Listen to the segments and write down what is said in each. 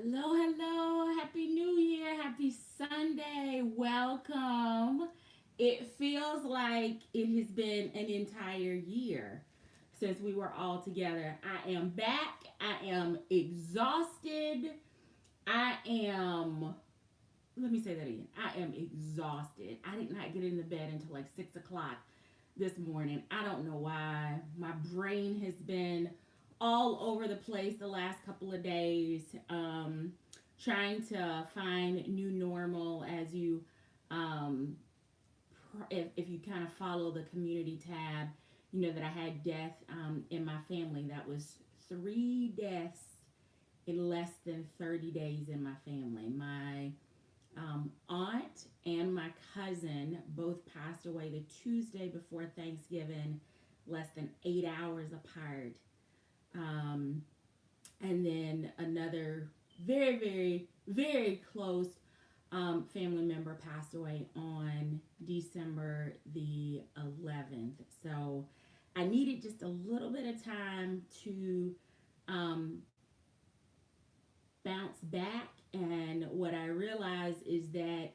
Hello, hello. Happy New Year. Happy Sunday. Welcome. It feels like it has been an entire year since we were all together. I am back. I am exhausted. I am, let me say that again. I am exhausted. I did not get into bed until like 6 o'clock this morning. I don't know why. My brain has been all over the place the last couple of days, trying to find new normal as you, um, if you kind of follow the community tab, you know that I had death in my family. That was 3 deaths in less than 30 days in my family. My aunt and my cousin both passed away the Tuesday before Thanksgiving, less than 8 hours apart. Um, and then another very, very, very close family member passed away on December the 11th. So I needed just a little bit of time to um, bounce back. And what I realized is that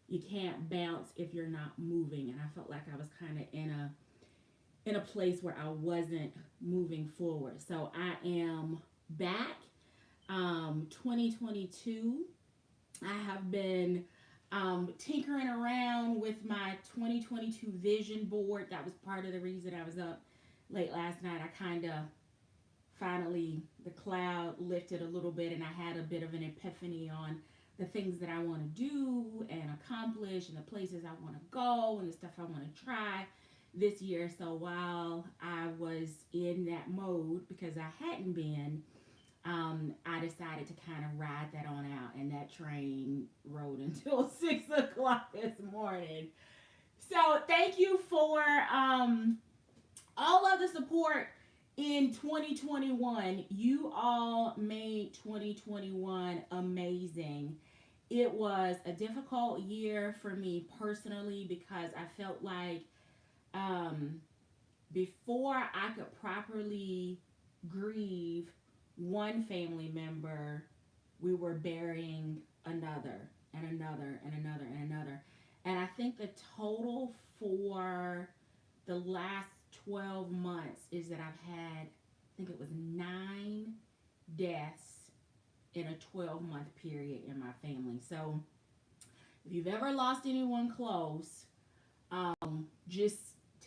you can't bounce if you're not moving. And I felt like I was kind of in a place where I wasn't moving forward. So I am back. 2022. I have been tinkering around with my 2022 vision board. That was part of the reason I was up late last night. I kind of finally, the cloud lifted a little bit and I had a bit of an epiphany on the things that I want to do and accomplish and the places I want to go and the stuff I want to try this year. So while I was in that mode, because I hadn't been, I decided to kind of ride that on out, and that train rode until 6 o'clock this morning. So thank you for all of the support in 2021. You all made 2021 amazing. It was a difficult year for me personally because I felt like um, before I could properly grieve one family member, we were burying another and another and another and another. And I think the total for the last 12 months is that I've had, I think it was 9 deaths in a 12-month period in my family. So if you've ever lost anyone close, just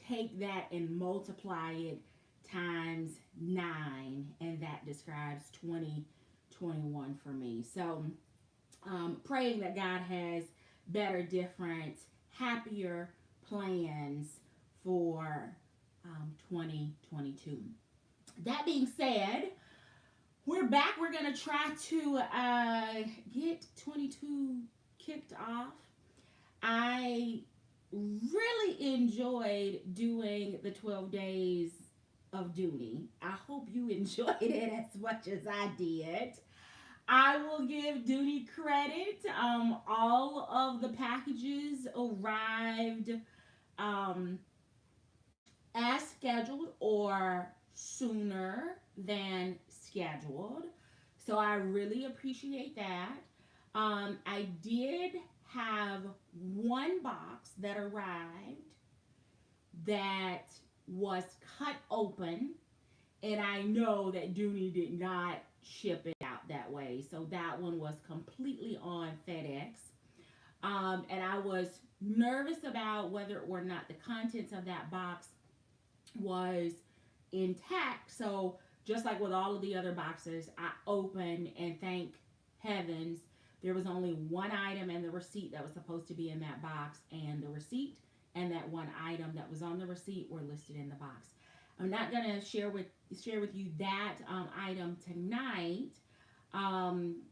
take that and multiply it times 9, and that describes 2021 for me. So praying that God has better, different, happier plans for 2022. That being said, we're back. We're going to try to get 22 kicked off. I really enjoyed doing the 12 days of Dooney. I hope you enjoyed it as much as I did. I will give Dooney credit. All of the packages arrived um, as scheduled or sooner than scheduled. So I really appreciate that. I did have one box that arrived that was cut open, and I know that Dooney did not ship it out that way. So that one was completely on FedEx. And I was nervous about whether or not the contents of that box was intact. So just like with all of the other boxes, I opened, and thank heavens there was only one item and the receipt that was supposed to be in that box, and the receipt and that one item that was on the receipt were listed in the box. I'm not gonna share with you that item tonight, um,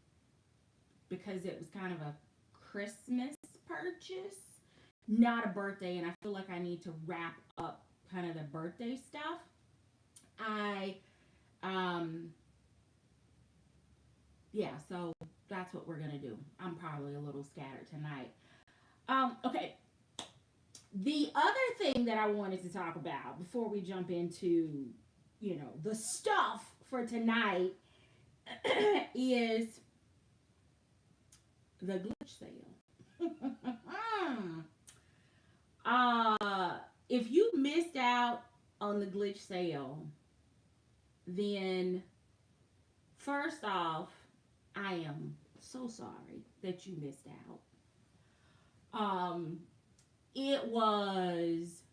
because it was kind of a Christmas purchase, not a birthday, and I feel like I need to wrap up kind of the birthday stuff. I yeah, so that's what we're gonna do. I'm probably a little scattered tonight. Okay. The other thing that I wanted to talk about before we jump into, the stuff for tonight is the glitch sale. uh, if you missed out on the glitch sale, then first off, I am so sorry that you missed out. It was,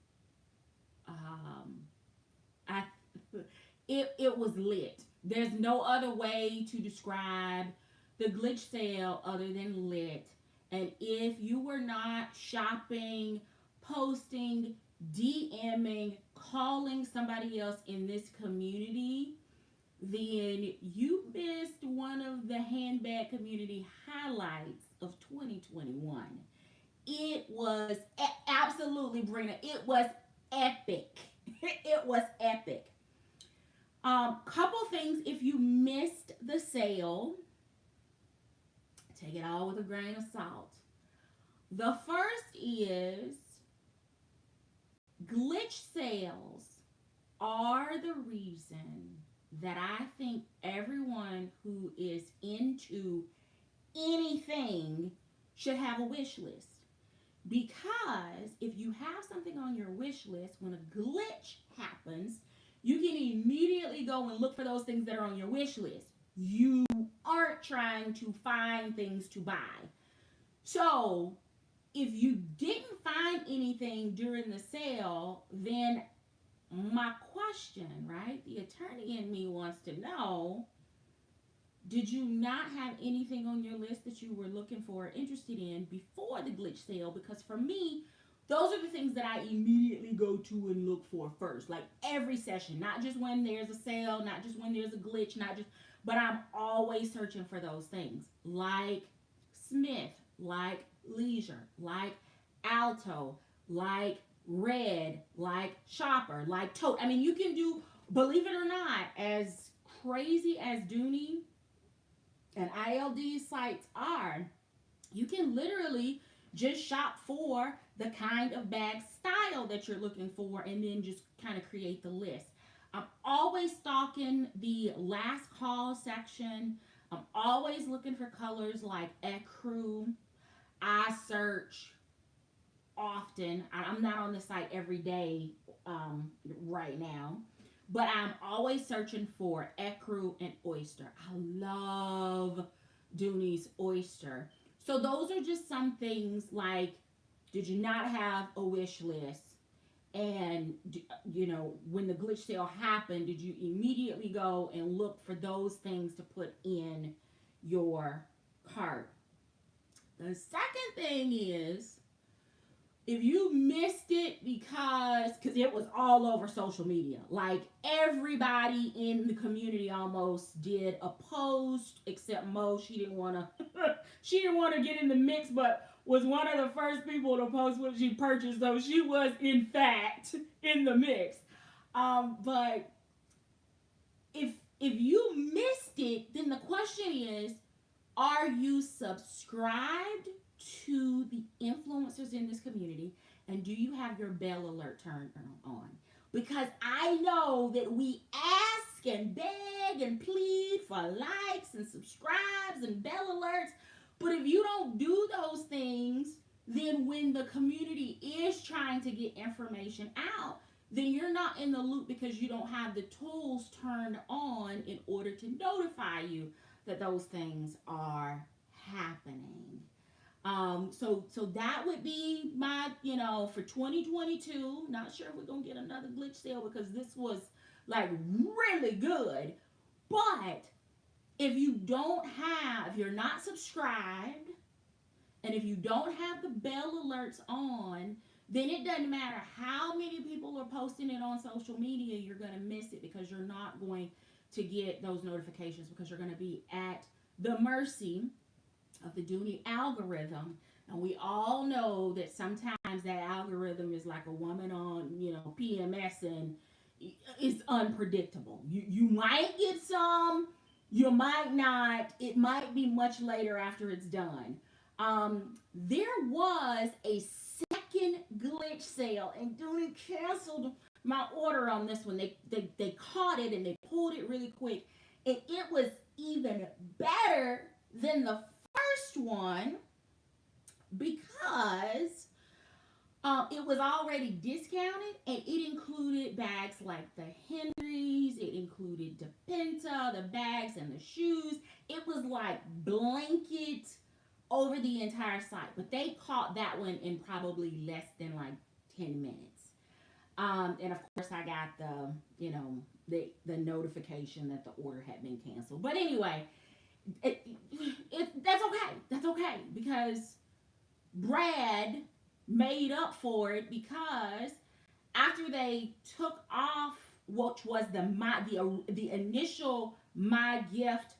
um, I, it was lit. There's no other way to describe the glitch sale other than lit. And if you were not shopping, posting, DMing, calling somebody else in this community, then you missed one of the handbag community highlights of 2021. It was absolutely, Brina, it was epic. It was epic. Couple things if you missed the sale, take it all with a grain of salt. The first is glitch sales are the reason that I think everyone who is into anything should have a wish list. Because if you have something on your wish list, when a glitch happens, you can immediately go and look for those things that are on your wish list. You aren't trying to find things to buy. So if you didn't find anything during the sale, then my question, right? The attorney in me wants to know, did you not have anything on your list that you were looking for or interested in before the glitch sale? Because for me, those are the things that I immediately go to and look for first. Like every session, not just when there's a sale, not just when there's a glitch, but I'm always searching for those things. Like Smith, like Leisure, like Alto, like Red, like Shopper, like Tote. I mean, you can do, believe it or not, as crazy as Dooney and ILD sites are, you can literally just shop for the kind of bag style that you're looking for and then just kind of create the list. I'm always stalking the last call section. I'm always looking for colors like ecru. I search often. I'm not on the site every day right now, but I'm always searching for ecru and oyster. I love Dooney's oyster. So those are just some things like, did you not have a wish list? And, you know, when the glitch sale happened, did you immediately go and look for those things to put in your cart? The second thing is, if you missed it because it was all over social media, like everybody in the community almost did a post except Mo. She didn't want to get in the mix, but was one of the first people to post what she purchased, so she was in fact in the mix. But if you missed it, then the question is, are you subscribed to the influencers in this community, and do you have your bell alert turned on? Because I know that we ask and beg and plead for likes and subscribes and bell alerts, but if you don't do those things, then when the community is trying to get information out, then you're not in the loop because you don't have the tools turned on in order to notify you that those things are happening. So that would be my, for 2022. Not sure if we're gonna get another glitch sale because this was like really good. But if you're not subscribed, and if you don't have the bell alerts on, then it doesn't matter how many people are posting it on social media, you're gonna miss it because you're not going to get those notifications because you're gonna be at the mercy of the Dooney algorithm. And we all know that sometimes that algorithm is like a woman on, PMS, and it's unpredictable. You might get some, you might not. It might be much later after it's done. There was a second glitch sale, and Dooney canceled my order on this one. They caught it and they pulled it really quick, and it was even better than the first one, because it was already discounted, and it included bags like the Henrys, it included the Penta, the bags and the shoes. It was like blanket over the entire site, but they caught that one in probably less than like 10 minutes. And of course, I got the notification that the order had been canceled. But anyway, that's okay. That's okay, because Brad made up for it, because after they took off, which was the initial My Gift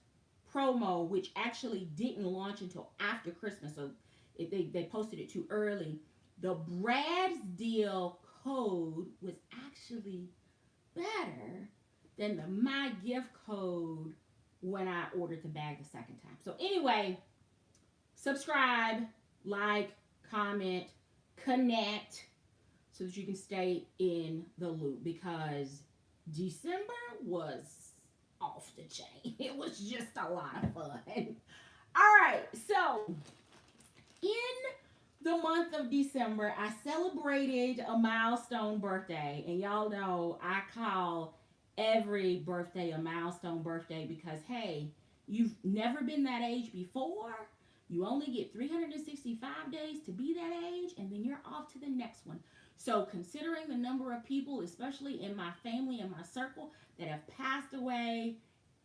promo, which actually didn't launch until after Christmas, so they posted it too early. The Brad's deal code was actually better than the My Gift code when I ordered the bag the second time. So anyway, subscribe, like, comment, connect, so that you can stay in the loop, because December was off the chain. It was just a lot of fun. All right, so in the month of December, I celebrated a milestone birthday, and y'all know I call every birthday a milestone birthday, because hey, you've never been that age before. You only get 365 days to be that age, and then you're off to the next one. So considering the number of people, especially in my family and my circle, that have passed away,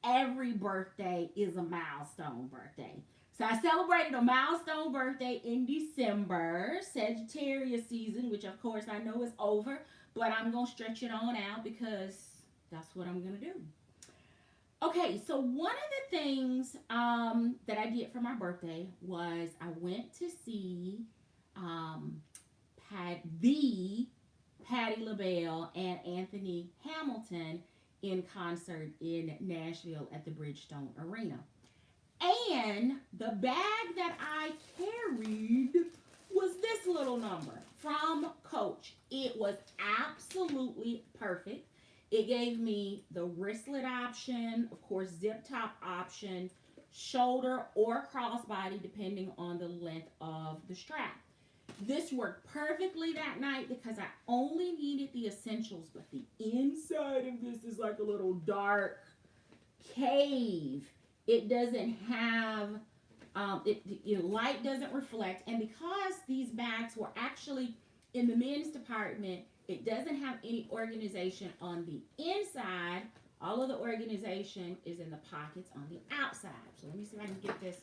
every birthday is a milestone birthday. So I celebrated a milestone birthday in December, Sagittarius season, which of course I know is over, but I'm going to stretch it on out because that's what I'm going to do. Okay, so one of the things that I did for my birthday was I went to see Patti LaBelle and Anthony Hamilton in concert in Nashville at the Bridgestone Arena. And the bag that I carried was this little number from Coach. It was absolutely perfect. It gave me the wristlet option, of course, zip top option, shoulder or crossbody, depending on the length of the strap. This worked perfectly that night because I only needed the essentials, but the inside of this is like a little dark cave. It doesn't have, light doesn't reflect. And because these bags were actually in the men's department, it doesn't have any organization on the inside. All of the organization is in the pockets on the outside. So let me see if I can get this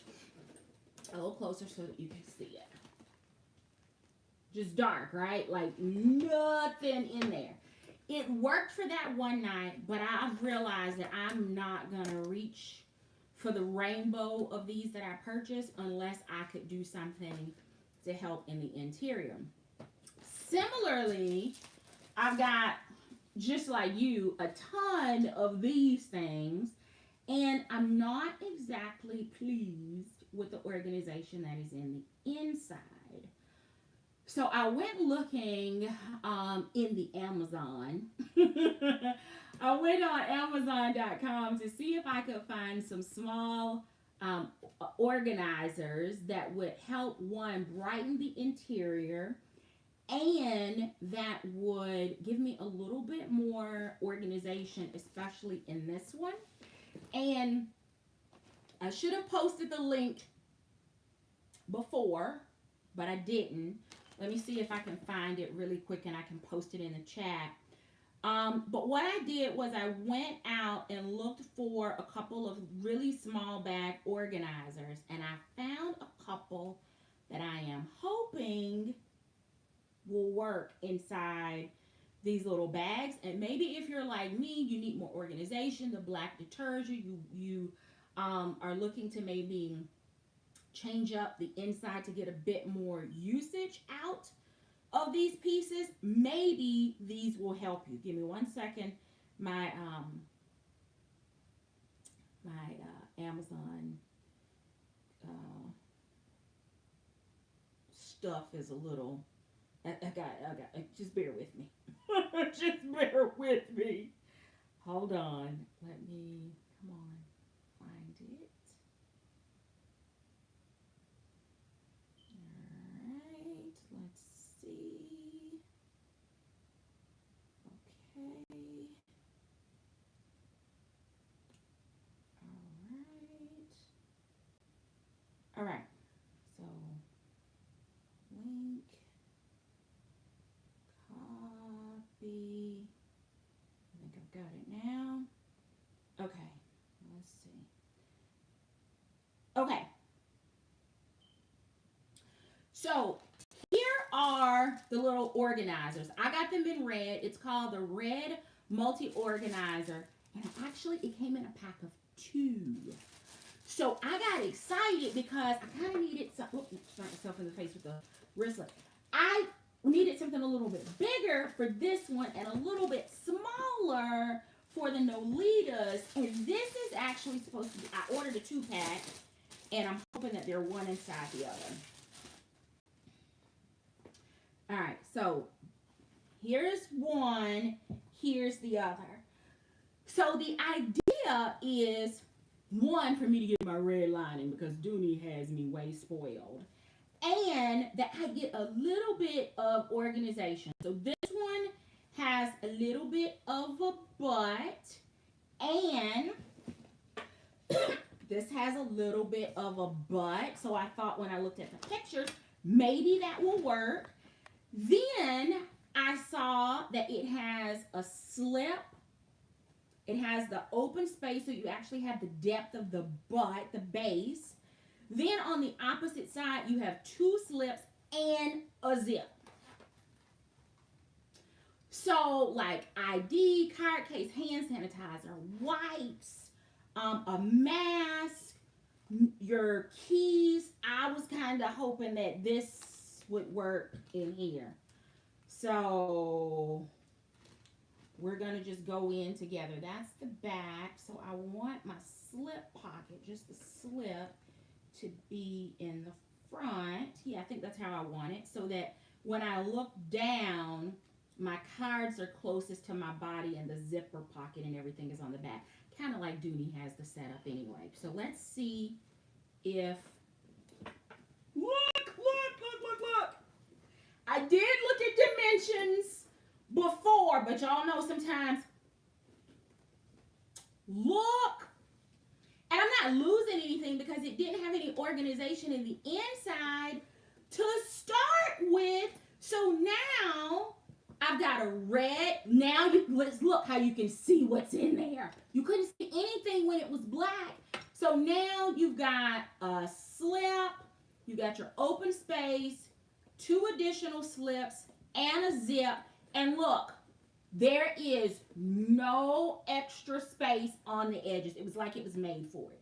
a little closer so that you can see it. Just dark, right? Like nothing in there. It worked for that one night, but I've realized that I'm not going to reach for the rainbow of these that I purchased unless I could do something to help in the interior. Similarly, I've got, just like you, a ton of these things, and I'm not exactly pleased with the organization that is in the inside. So I went looking in the Amazon. I went on Amazon.com to see if I could find some small organizers that would help, one, brighten the interior, and that would give me a little bit more organization, especially in this one. And I should have posted the link before, but I didn't. Let me see if I can find it really quick and I can post it in the chat. But what I did was I went out and looked for a couple of really small bag organizers, and I found a couple that I am hoping will work inside these little bags. And maybe if you're like me, you need more organization, the black detergent, you are looking to maybe change up the inside to get a bit more usage out of these pieces, maybe these will help you. Give me 1 second. My Amazon stuff is a little. I got. Just bear with me. Just bear with me. Hold on. Let me. Come on. Find it. All right. So link, copy. I think I've got it now. Okay. Let's see. Okay. So here are the little organizers. I got them in red. It's called the Red Multi-Organizer. And actually, it came in a pack of 2. So I got excited because I kind of needed some. Oops, shot myself in the face with the wristlet. I needed something a little bit bigger for this one and a little bit smaller for the Nolitas. And this is actually supposed to be, I ordered a 2-pack, and I'm hoping that they're one inside the other. All right, so here's one, here's the other. So the idea is, one, for me to get my red lining because Dooney has me way spoiled, and that I get a little bit of organization. So this one has a little bit of a butt, and this has a little bit of a butt. So I thought when I looked at the pictures, maybe that will work. Then I saw that it has a slip. It has the open space, so you actually have the depth of the butt, the base. Then on the opposite side, you have 2 slips and a zip. So like ID, card case, hand sanitizer, wipes, a mask, your keys. I was kind of hoping that this would work in here. So we're going to just go in together. That's the back. So I want my slip pocket, just the slip, to be in the front. Yeah, I think that's how I want it. So that when I look down, my cards are closest to my body and the zipper pocket and everything is on the back. Kind of like Dooney has the setup anyway. So let's see if... Look. I did look at dimensions before, but y'all know sometimes, look, and I'm not losing anything because it didn't have any organization in the inside to start with. So now I've got a red. Now let's look how you can see what's in there. You couldn't see anything when it was black. So now you've got a slip, you got your open space, 2 additional slips, and a zip. And look, there is no extra space on the edges. It was like it was made for it.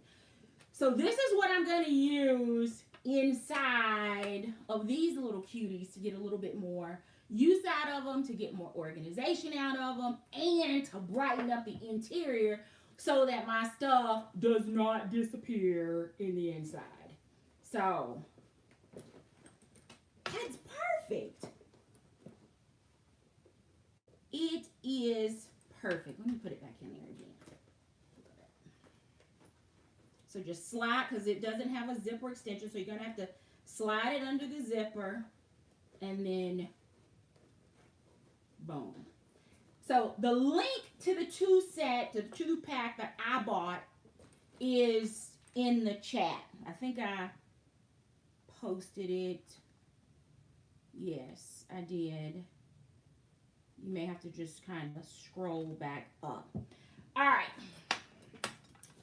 So this is what I'm going to use inside of these little cuties to get a little bit more use out of them, to get more organization out of them, and to brighten up the interior so that my stuff does not disappear in the inside. So that's perfect. It is perfect. Let me put it back in there again. So just slide, because it doesn't have a zipper extension, so you're going to have to slide it under the zipper, and then boom. So the link to the 2-pack that I bought is in the chat. I think I posted it. Yes, I did. You may have to just kind of scroll back up. All right.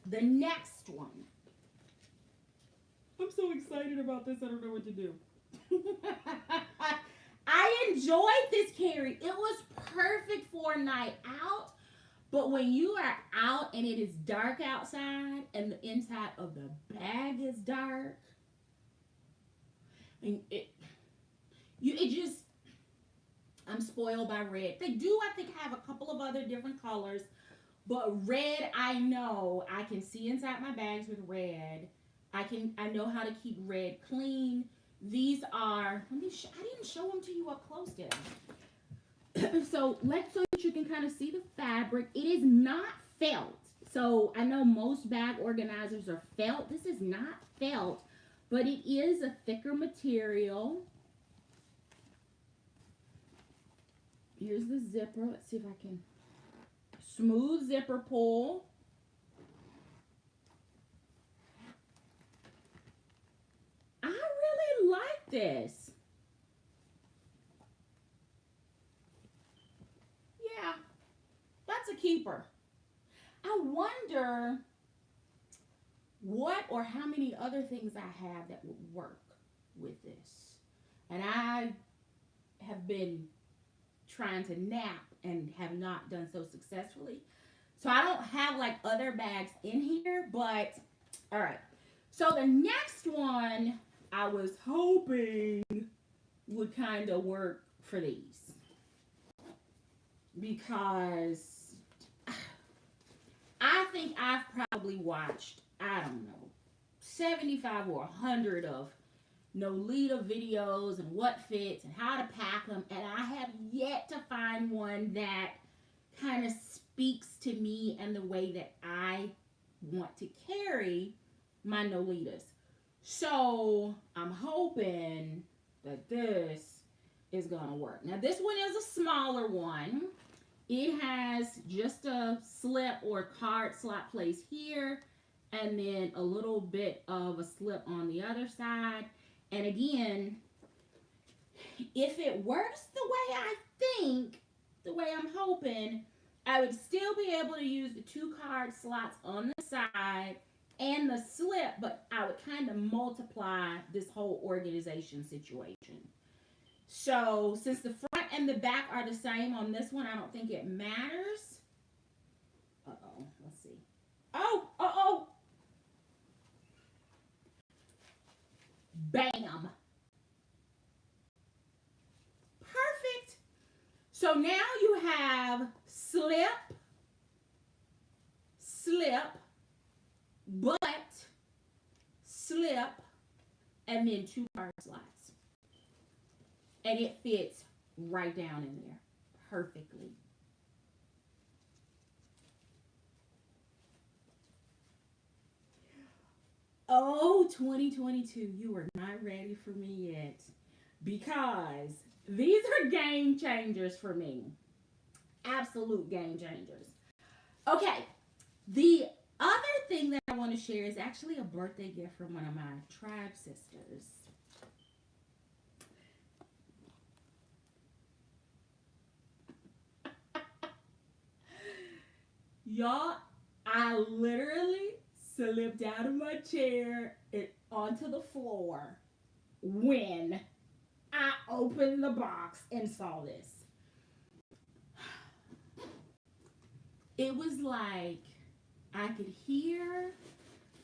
The next one. I'm so excited about this. I don't know what to do. I enjoyed this carry. It was perfect for a night out. But when you are out and it is dark outside and the inside of the bag is dark, and I'm spoiled by red. They do, I think, have a couple of other different colors, but red, I know I can see inside my bags with red. I know how to keep red clean. These are, I didn't show them to you up close, did I? So that you can kind of see the fabric. It is not felt. So I know most bag organizers are felt. This is not felt, but it is a thicker material. Here's the zipper. Let's see if I can. Smooth zipper pull. this. Yeah, that's a keeper. I wonder what or how many other things I have that would work with this. And I have been trying to nap and have not done so successfully. So I don't have like other bags in here, but all right. So the next one I was hoping would kind of work for these because I think I've probably watched, I don't know, 75 or 100 of Nolita videos and what fits and how to pack them, and I have yet to find one that kind of speaks to me and the way that I want to carry my Nolitas. So I'm hoping that this is gonna work. Now this one is a smaller one. It has just a slip or card slot place here, and then a little bit of a slip on the other side. And again, if it works the way I think, the way I'm hoping, I would still be able to use the 2 card slots on the side and the slip, but I would kind of multiply this whole organization situation. So since the front and the back are the same on this one, I don't think it matters. Uh-oh, let's see. Oh, uh-oh. Bam. Perfect. So now you have slip, slip, butt, slip, and then 2 card slots. And it fits right down in there perfectly. Oh, 2022, you are not ready for me yet because these are game changers for me. Absolute game changers. Okay, the other thing that I want to share is actually a birthday gift from one of my tribe sisters. Y'all, I literally slipped out of my chair and onto the floor when I opened the box and saw this. It was like I could hear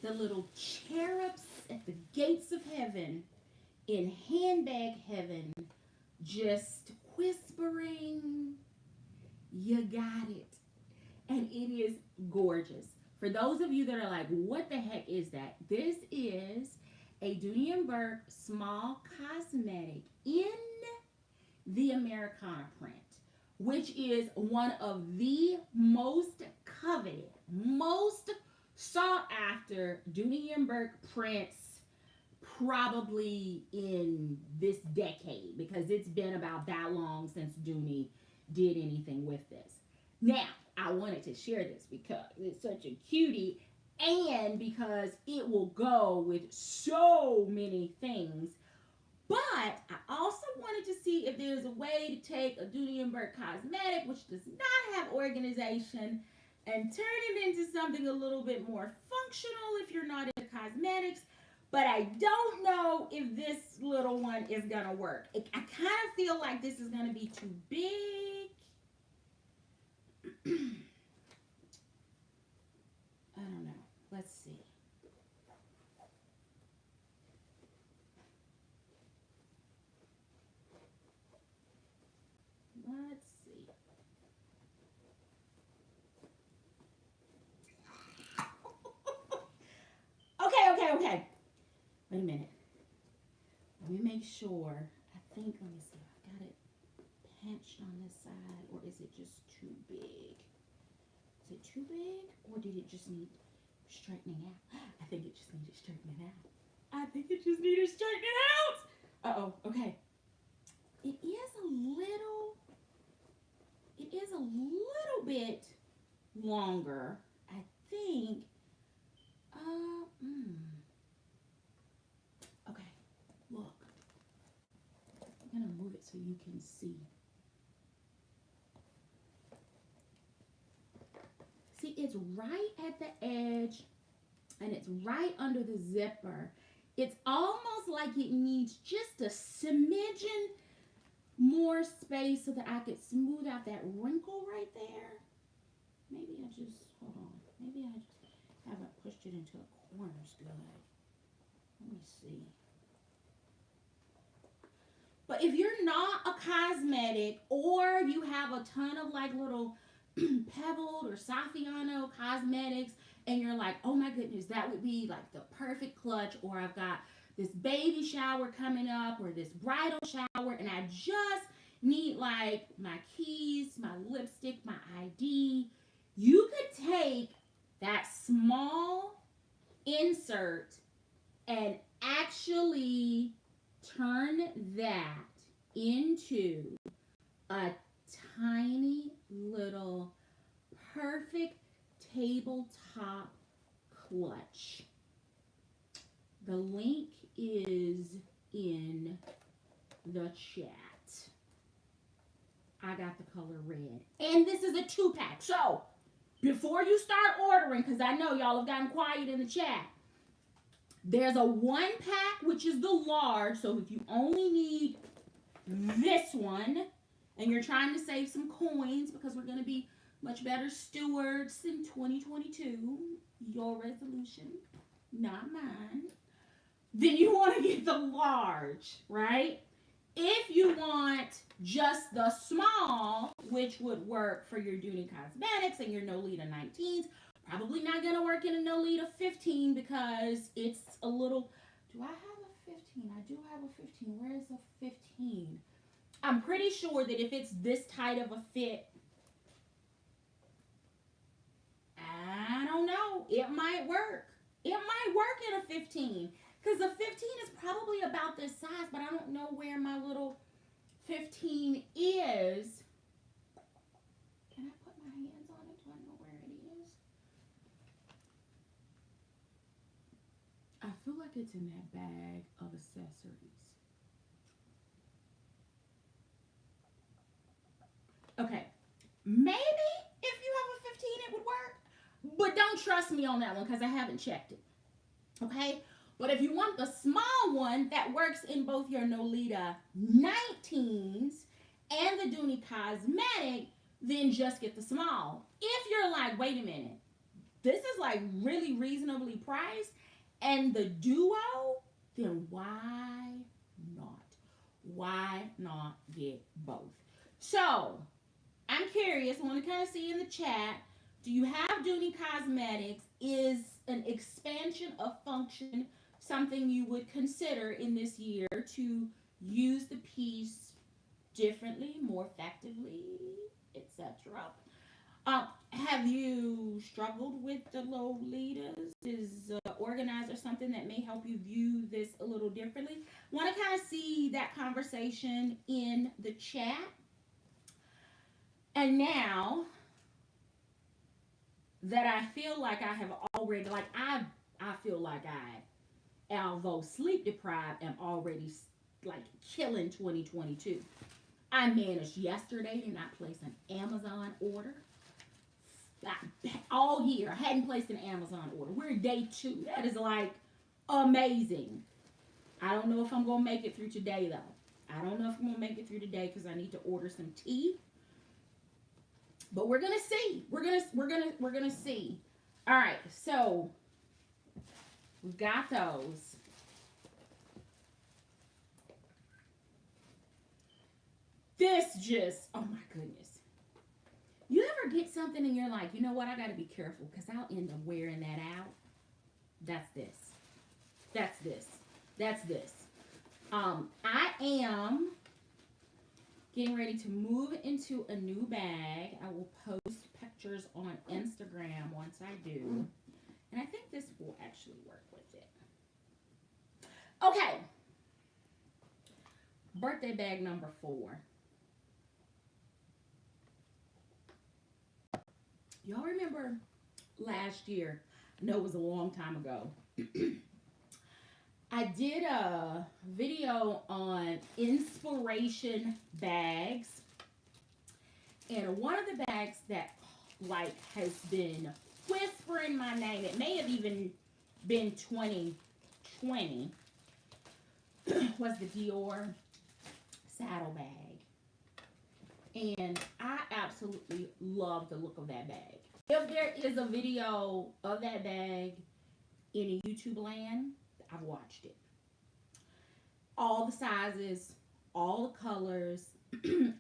the little cherubs at the gates of heaven in handbag heaven just whispering, "You got it." And it is gorgeous. For those of you that are like, what the heck is that? This is a Dooney and Bourke small cosmetic in the Americana print, which is one of the most coveted, most sought after Dooney and Bourke prints probably in this decade, because it's been about that long since Dooney did anything with this. Now, I wanted to share this because it's such a cutie and because it will go with so many things. But I also wanted to see if there's a way to take a Dooney and Bourke cosmetic, which does not have organization, and turn it into something a little bit more functional if you're not into cosmetics. But I don't know if this little one is going to work. I kind of feel like this is going to be too big. I don't know. Let's see. Let's see. Okay. Wait a minute. Let me make sure. I think, let me see. I got it pinched on this side, or is it just too big? Is it too big, or did it just need straightening out? I think it just needed straightening out. Uh-oh, okay. It is a little bit longer, I think. Okay, look. I'm going to move it so you can see. See, it's right at the edge and it's right under the zipper. It's almost like it needs just a smidgen more space so that I could smooth out that wrinkle right there. Maybe I just, hold on. Maybe I just haven't pushed it into the corners good. Let me see. But if you're not a cosmetic or you have a ton of like little pebbled or Saffiano cosmetics and you're like, oh my goodness, that would be like the perfect clutch, or I've got this baby shower coming up or this bridal shower and I just need like my keys, my lipstick, my ID, you could take that small insert and actually turn that into a tiny little perfect tabletop clutch. The link is in the chat. I got the color red. And this is a 2-pack. So, before you start ordering, because I know y'all have gotten quiet in the chat, there's a 1-pack, which is the large. So, if you only need this one, and you're trying to save some coins, because we're going to be much better stewards in 2022, your resolution, not mine, then you want to get the large, right? If you want just the small, which would work for your Dooney Cosmetics and your Nolita 19s, probably not going to work in a Nolita 15 because it's a little... Do I have a 15? I do have a 15. Where is the 15? I'm pretty sure that if it's this tight of a fit, I don't know. It might work. It might work in a 15. Because the 15 is probably about this size, but I don't know where my little 15 is. Can I put my hands on it? Do I know where it is? I feel like it's in that bag of accessories. Okay. Maybe if you have a 15, it would work. But don't trust me on that one because I haven't checked it. Okay? But if you want the small one that works in both your Nolita 19s and the Dooney Cosmetic, then just get the small. If you're like, wait a minute, this is like really reasonably priced and the duo, then why not? Why not get both? So, I'm curious, I want to kind of see in the chat, do you have Dooney Cosmetics? Is an expansion of function something you would consider in this year to use the piece differently, more effectively, etc.? Have you struggled with the Lolitas? Is Organizer something that may help you view this a little differently? Want to kind of see that conversation in the chat. And now that I feel like I have already, like I feel like I, although sleep deprived, am already like killing 2022. I managed yesterday to not place an Amazon order. All year, I hadn't placed an Amazon order. We're day 2. That is like amazing. I don't know if I'm gonna make it through today though. I don't know if I'm gonna make it through today because I need to order some tea. But we're gonna see. We're gonna see. All right, so we've got those. This just, oh my goodness. You ever get something and you're like, you know what, I gotta be careful because I'll end up wearing that out. That's this. That's this. That's this. I am getting ready to move into a new bag. I will post pictures on Instagram once I do. And I think this will actually work with it. Okay. Birthday bag number 4. Y'all remember last year? I know it was a long time ago. I did a video on inspiration bags, and one of the bags that like has been whispering my name, it may have even been 2020, was the Dior saddlebag. And I absolutely love the look of that bag. If there is a video of that bag in YouTube land, I've watched it. All the sizes, all the colors,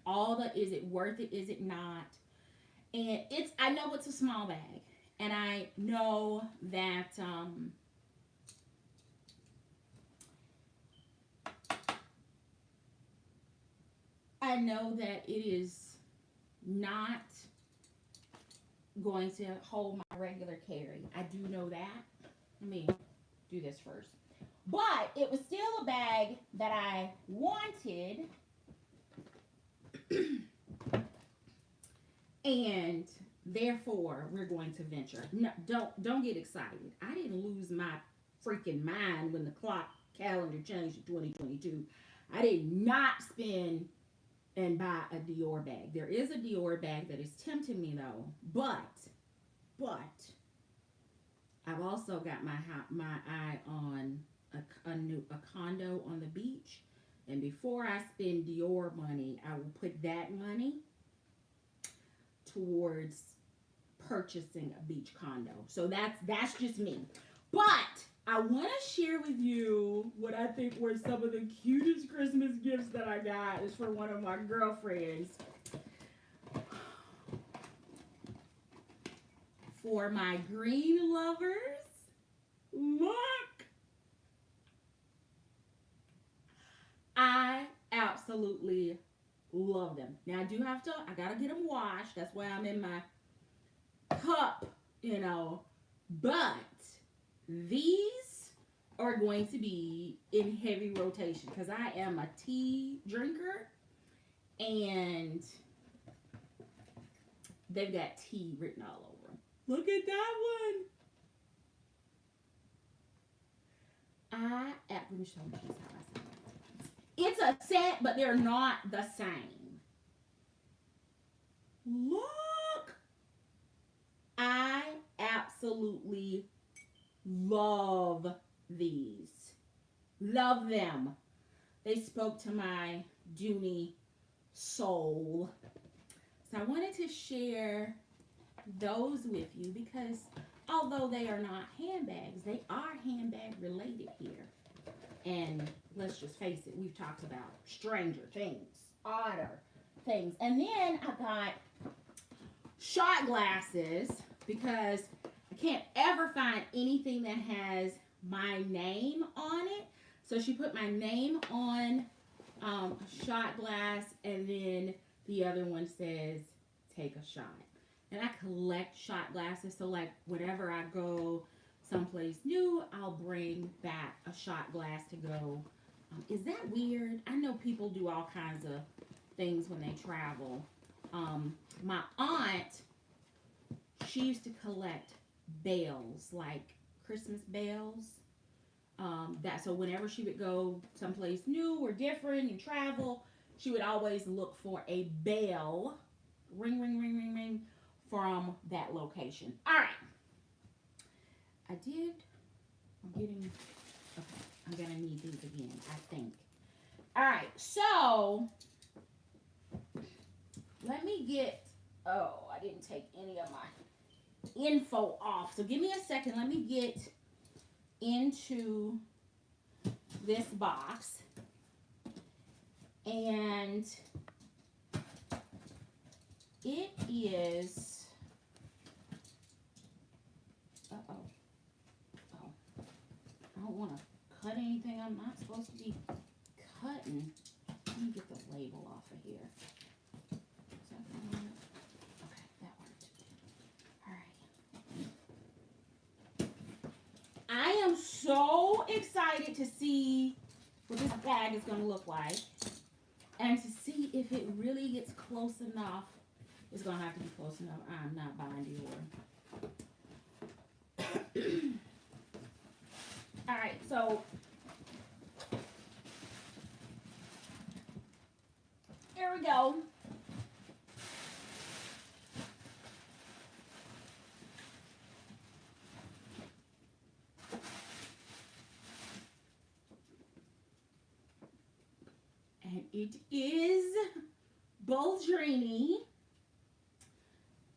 all the is it worth it, is it not? And I know it's a small bag. And I know that it is not going to hold my regular carry. I do know that. Let me do this first. But it was still a bag that I wanted. And therefore, we're going to venture. No, don't get excited. I didn't lose my freaking mind when the clock calendar changed to 2022. I did not spend and buy a Dior bag. There is a Dior bag that is tempting me though, but I've also got my eye on a condo on the beach, and before I spend Dior money, I will put that money towards purchasing a beach condo. So that's just me. But I want to share with you what I think were some of the cutest Christmas gifts that I got. Is for one of my girlfriends. For my green lovers, look. I absolutely love them. Now I gotta get them washed. That's why I'm in my cup, but these are going to be in heavy rotation because I am a tea drinker, and they've got tea written all over them. Look at that one. Let me show you how I sound. It's a set, but they're not the same. Look. I absolutely love these. Love them. They spoke to my Dooney soul. So I wanted to share those with you because although they are not handbags, they are handbag related here. And let's just face it, we've talked about stranger things, odder things. And then I got shot glasses because I can't ever find anything that has my name on it. So she put my name on a shot glass, and then the other one says, take a shot. And I collect shot glasses, so like whenever I go someplace new, I'll bring back a shot glass to go. Is that weird? I know people do all kinds of things when they travel. My aunt, she used to collect bells, like Christmas bells. So whenever she would go someplace new or different and travel, she would always look for a bell, ring, ring, ring, ring, ring, from that location. All right. I'm gonna need these again, I think. All right, so let me get, I didn't take any of my info off. So give me a second. Let me get into this box. And it is, I don't want to cut anything I'm not supposed to be cutting. Let me get the label off of here. Is that going to work? Okay, that worked. All right. I am so excited to see what this bag is going to look like. And to see if it really gets close enough. It's going to have to be close enough. I'm not buying Dior. All right, so it is Boldrini.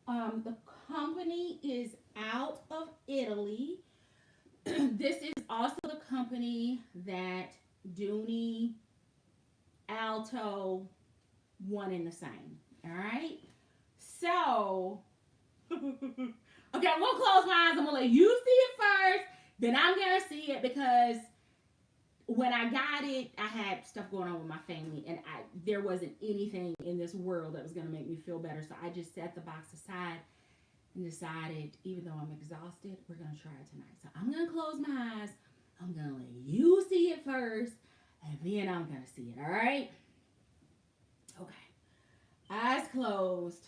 The company is out of Italy. This is also the company that Dooney, Alto, one in the same. All right. So, okay, I'm gonna close my eyes. I'm gonna let you see it first. Then I'm gonna see it because when I got it, I had stuff going on with my family, and there wasn't anything in this world that was gonna make me feel better. So I just set the box aside and decided, even though I'm exhausted, we're gonna try it tonight. So I'm gonna close my eyes. I'm gonna let you see it first, and then I'm gonna see it. All right? Okay. Eyes closed.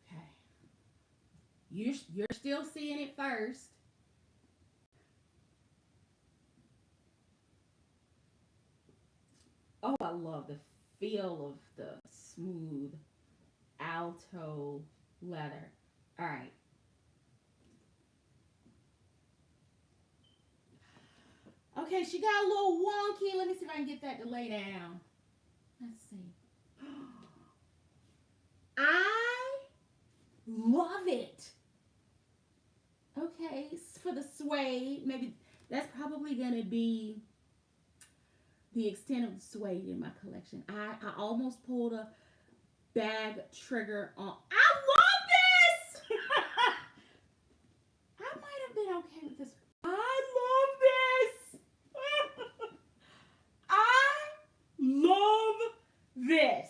Okay. You're still seeing it first. Oh, I love the feel of the smooth alto leather. All right. Okay, she got a little wonky. Let me see if I can get that to lay down. Let's see. I love it. Okay, for the suede, maybe that's probably going to be the extent of the suede in my collection. I almost pulled a bag trigger on. I love this! I might have been okay with this. I love this! I love this.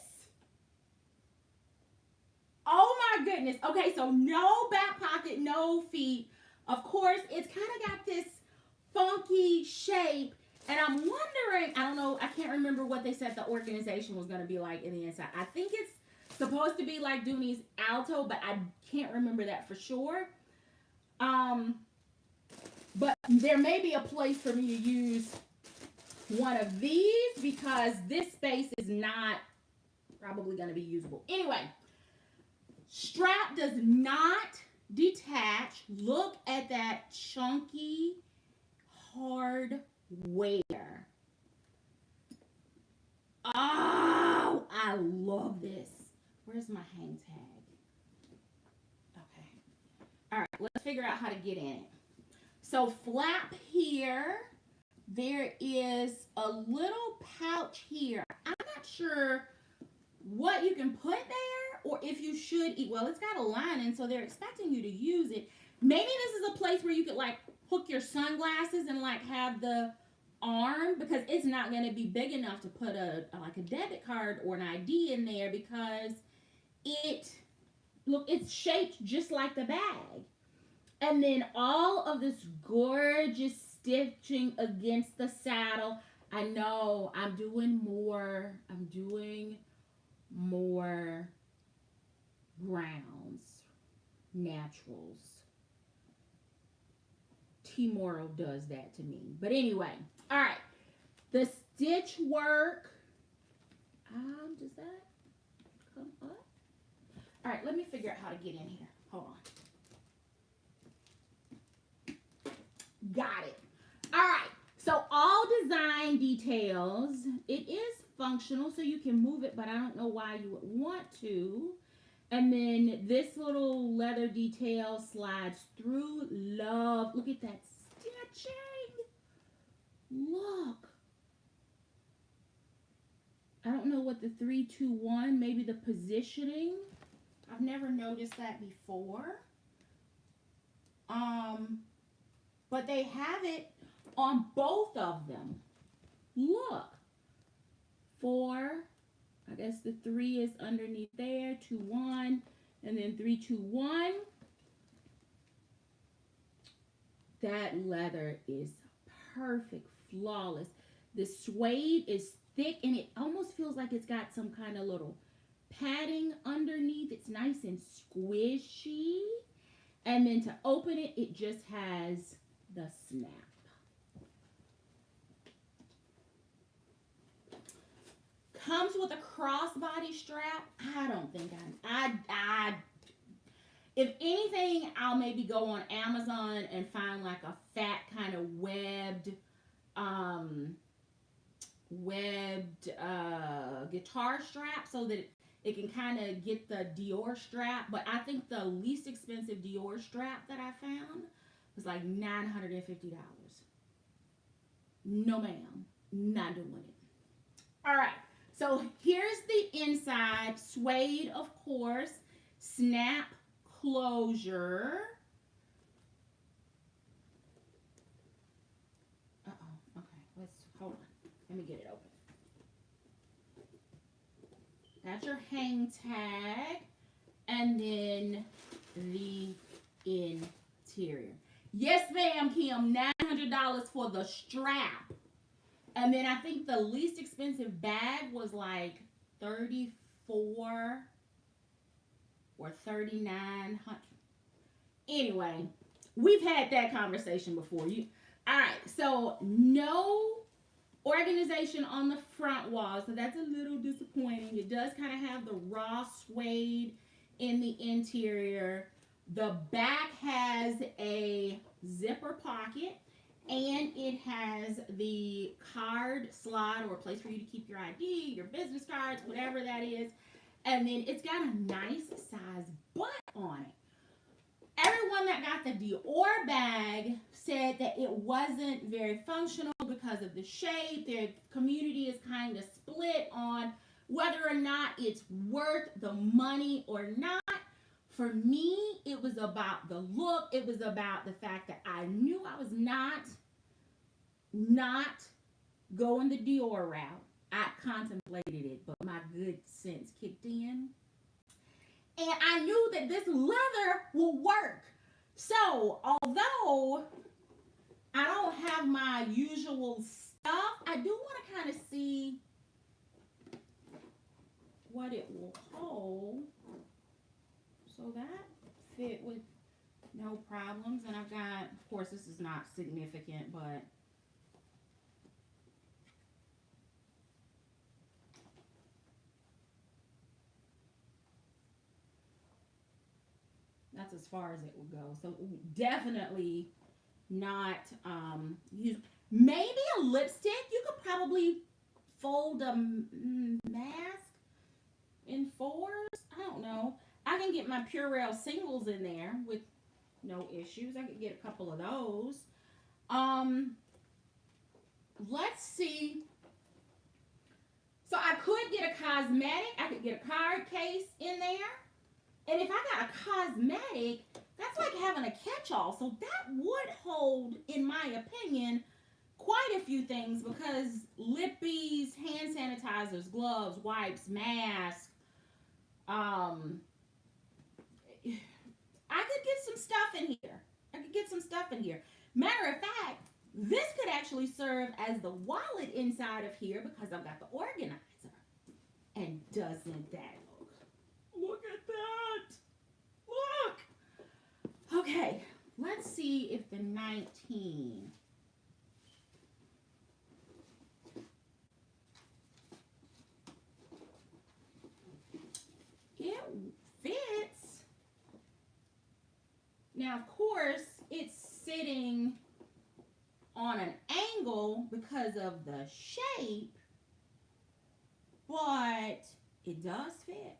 Oh my goodness. Okay, so no back pocket, no feet. Of course, it's kind of got this funky shape. And I'm wondering, I don't know, I can't remember what they said the organization was going to be like in the inside. I think it's supposed to be like Dooney's Alto, but I can't remember that for sure. But there may be a place for me to use one of these because this space is not probably going to be usable. Anyway, strap does not detach. Look at that chunky, hard wear. Oh, I love this. Where's my hang tag? Okay. All right, let's figure out how to get in it. So flap here. There is a little pouch here. I'm not sure what you can put there or if you should eat. Well, it's got a lining, so they're expecting you to use it. Maybe this is a place where you could like hook your sunglasses and like have the arm, because it's not going to be big enough to put a debit card or an ID in there, because it's shaped just like the bag. And then all of this gorgeous stitching against the saddle. I know I'm doing more browns, naturals. T-Moro does that to me. But anyway, all right. The stitch work. Does that come up? All right, let me figure out how to get in here. Hold on. Got it. All right. So all design details. It is functional, so you can move it, but I don't know why you would want to. And then this little leather detail slides through. Love. Look at that stitching. Look. I don't know what the 3-2-1, maybe the positioning. I've never noticed that before. But they have it on both of them. Look. 4. I guess the 3 is underneath there, 2-1, and then 3-2-1. That leather is perfect, flawless. The suede is thick, and it almost feels like it's got some kind of little padding underneath. It's nice and squishy. And then to open it, it just has the snap. Comes with a crossbody strap. I don't think If anything, I'll maybe go on Amazon and find like a fat kind of webbed guitar strap so that it can kind of get the Dior strap. But I think the least expensive Dior strap that I found was like $950. No, ma'am, not doing it. All right, so here's the inside. Suede, of course. Snap closure. Uh-oh, okay, let's, hold on. Let me get it open. That's your hang tag. And then the interior. Yes, ma'am, Kim, $900 for the strap. And then I think the least expensive bag was like $34 or $39. Anyway, we've had that conversation before. All right, so no organization on the front wall, so that's a little disappointing. It does kind of have the raw suede in the interior. The back has a zipper pocket, and it has the card slot, or a place for you to keep your ID, your business cards, whatever that is. And then it's got a nice size butt on it. Everyone that got the Dior bag said that it wasn't very functional because of the shape. Their community is kind of split on whether or not it's worth the money or not. For me, it was about the look. It was about the fact that I knew I was not going the Dior route. I contemplated it, but my good sense kicked in. And I knew that this leather will work. So, although I don't have my usual stuff, I do want to kind of see what it will hold. So that fit with no problems. And I've got, of course, this is not significant, but that's as far as it will go. So definitely not use. Maybe a lipstick. You could probably fold a mask in fours. I don't know. I can get my Purell singles in there with no issues. I could get a couple of those. Let's see. So I could get a cosmetic. I could get a card case in there. And if I got a cosmetic, that's like having a catch-all. So that would hold, in my opinion, quite a few things, because lippies, hand sanitizers, gloves, wipes, masks. I could get some stuff in here. Matter of fact, this could actually serve as the wallet inside of here because I've got the organizer. And doesn't that look at that? Look. Okay, let's see if the 19. It fits. Now, of course, it's sitting on an angle because of the shape, but it does fit.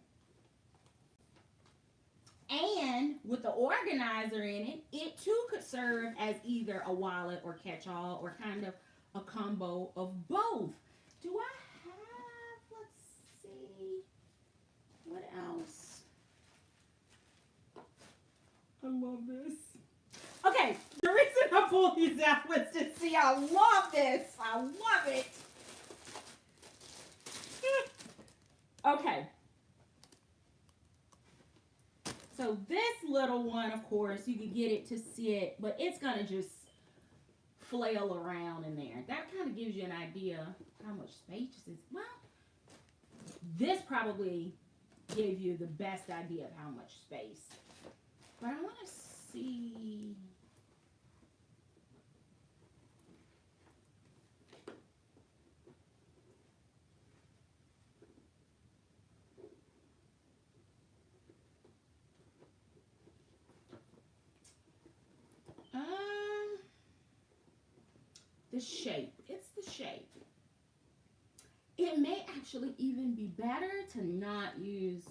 And with the organizer in it, it too could serve as either a wallet or catch-all or kind of a combo of both. Do I have, let's see, what else? I love this. Okay, the reason I pulled these out was to see I love this. I love it. Okay. So this little one, of course, you can get it to sit, but it's going to just flail around in there. That kind of gives you an idea how much space this is. Well, this probably gave you the best idea of how much space. But I want to see. the shape. It's the shape. It may actually even be better to not use,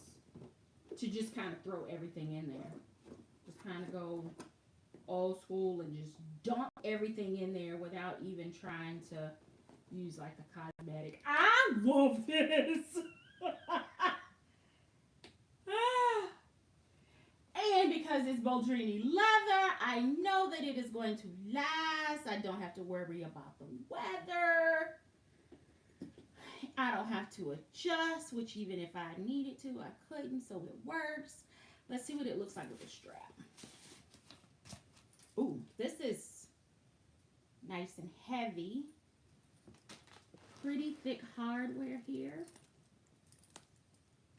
to just kind of throw everything in there. Just kind of go old school and just dump everything in there without even trying to use like a cosmetic. I love this. And because it's Boldrini leather, I know that it is going to last. I don't have to worry about the weather. I don't have to adjust, which even if I needed to, I couldn't, so it works. Let's see what it looks like with the strap. Ooh, this is nice and heavy. Pretty thick hardware here.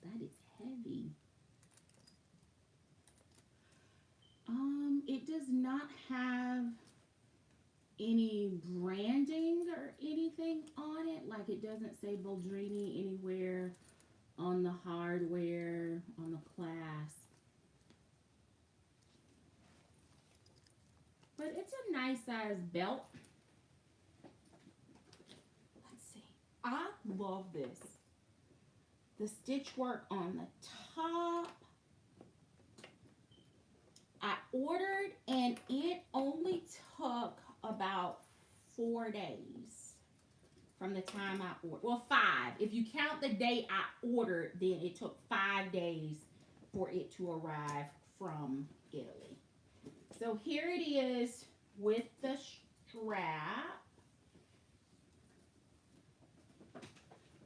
That is heavy. It does not have any branding or anything on it. Like, it doesn't say Boldrini anywhere on the hardware, on the clasp. But it's a nice size belt. Let's see. I love this. The stitch work on the top. I ordered and it only took about 4 days from the time I ordered. Well, 5. If you count the day I ordered, then it took 5 days for it to arrive from Italy. So here it is with the strap.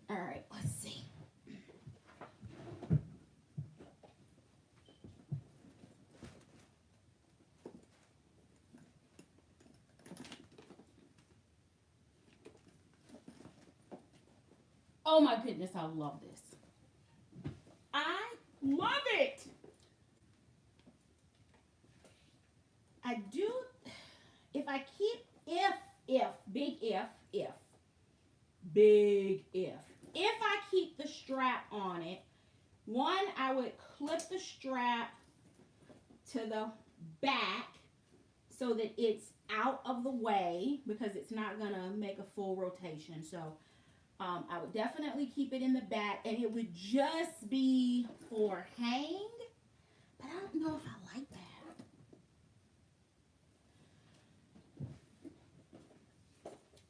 All right, let's see. Oh my goodness, I love this. I love it. I do, if I keep, big if I keep the strap on it, one, I would clip the strap to the back so that it's out of the way because it's not going to make a full rotation. So I would definitely keep it in the back, and it would just be for hang, but I don't know if I like that.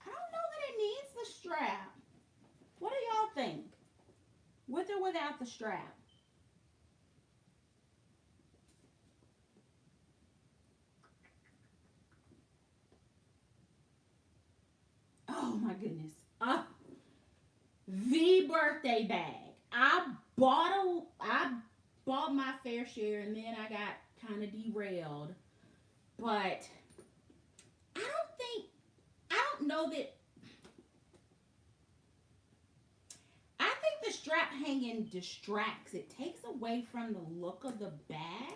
I don't know that it needs the strap. What do y'all think? With or without the strap? Oh my goodness. The birthday bag. I bought my fair share and then I got kind of derailed. But I don't know that, I think the strap hanging distracts. It takes away from the look of the bag.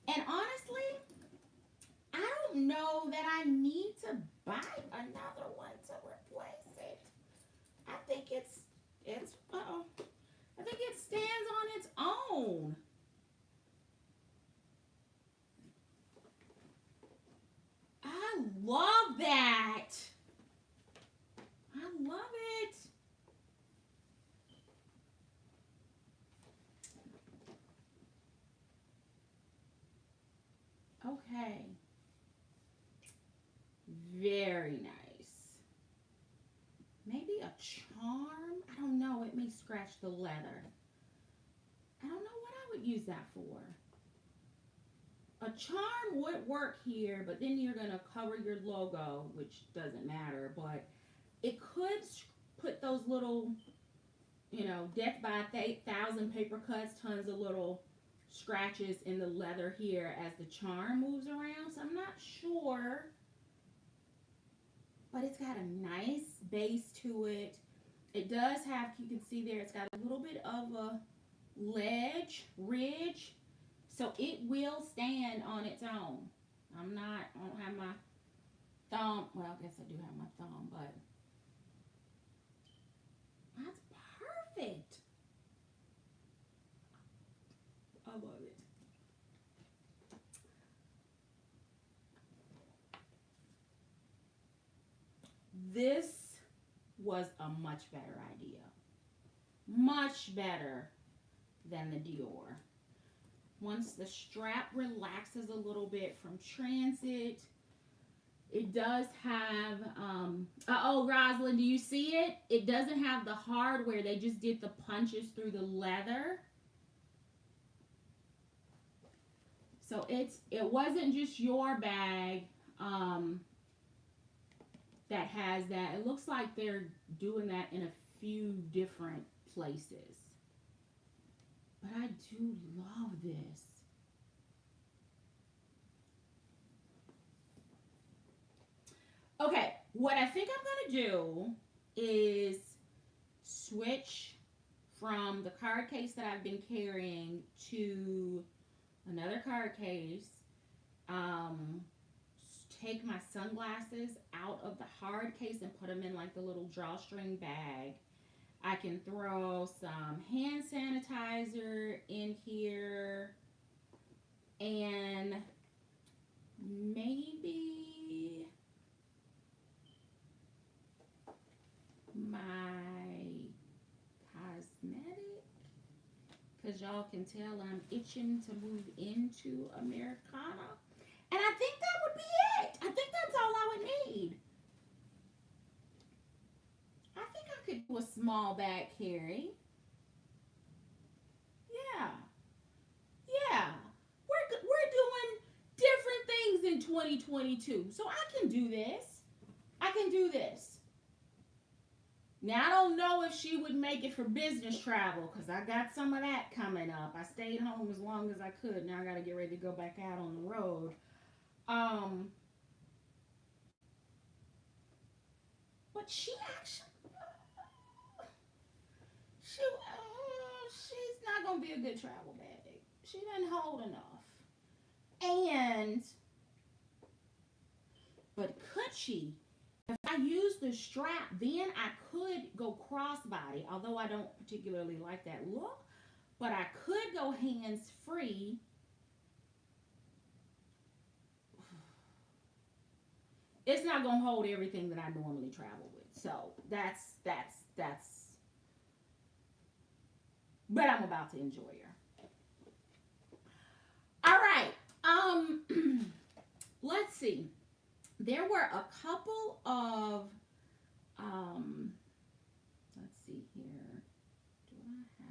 And honestly, I don't know that I need to buy another one to replace it. I think it stands on its own. I love that. I love it. Okay. Very nice. Maybe a charm? I don't know. It may scratch the leather. I don't know what I would use that for. A charm would work here, but then you're going to cover your logo, which doesn't matter. But it could put those little, death by 1,000 paper cuts, tons of little scratches in the leather here as the charm moves around. So I'm not sure. But it's got a nice base to it. It does have, you can see there, it's got a little bit of a ridge. So it will stand on its own. I don't have my thumb. Well, I guess I do have my thumb, but that's perfect. I love it. was a much better idea. Much better than the Dior. Once the strap relaxes a little bit from transit, it does have, oh, Rosalind, do you see it? It doesn't have the hardware. They just did the punches through the leather. So it wasn't just your bag that has that. It looks like they're doing that in a few different places. But I do love this. Okay, what I think I'm going to do is switch from the card case that I've been carrying to another card case. Take my sunglasses out of the hard case and put them in like the little drawstring bag. I can throw some hand sanitizer in here and maybe my cosmetic, because y'all can tell I'm itching to move into Americana. And I think that would be it. I think that's all I would need. I think I could do a small bag carry. Yeah. Yeah. We're doing different things in 2022. So I can do this. I can do this. Now, I don't know if she would make it for business travel because I got some of that coming up. I stayed home as long as I could. Now I got to get ready to go back out on the road. But she actually, she's not going to be a good travel bag. She doesn't hold enough. But could she? If I use the strap, then I could go crossbody, although I don't particularly like that look. But I could go hands-free. It's not going to hold everything that I normally travel with. So that's, but I'm about to enjoy her. All right. Let's see. There were a couple of, let's see here. Do I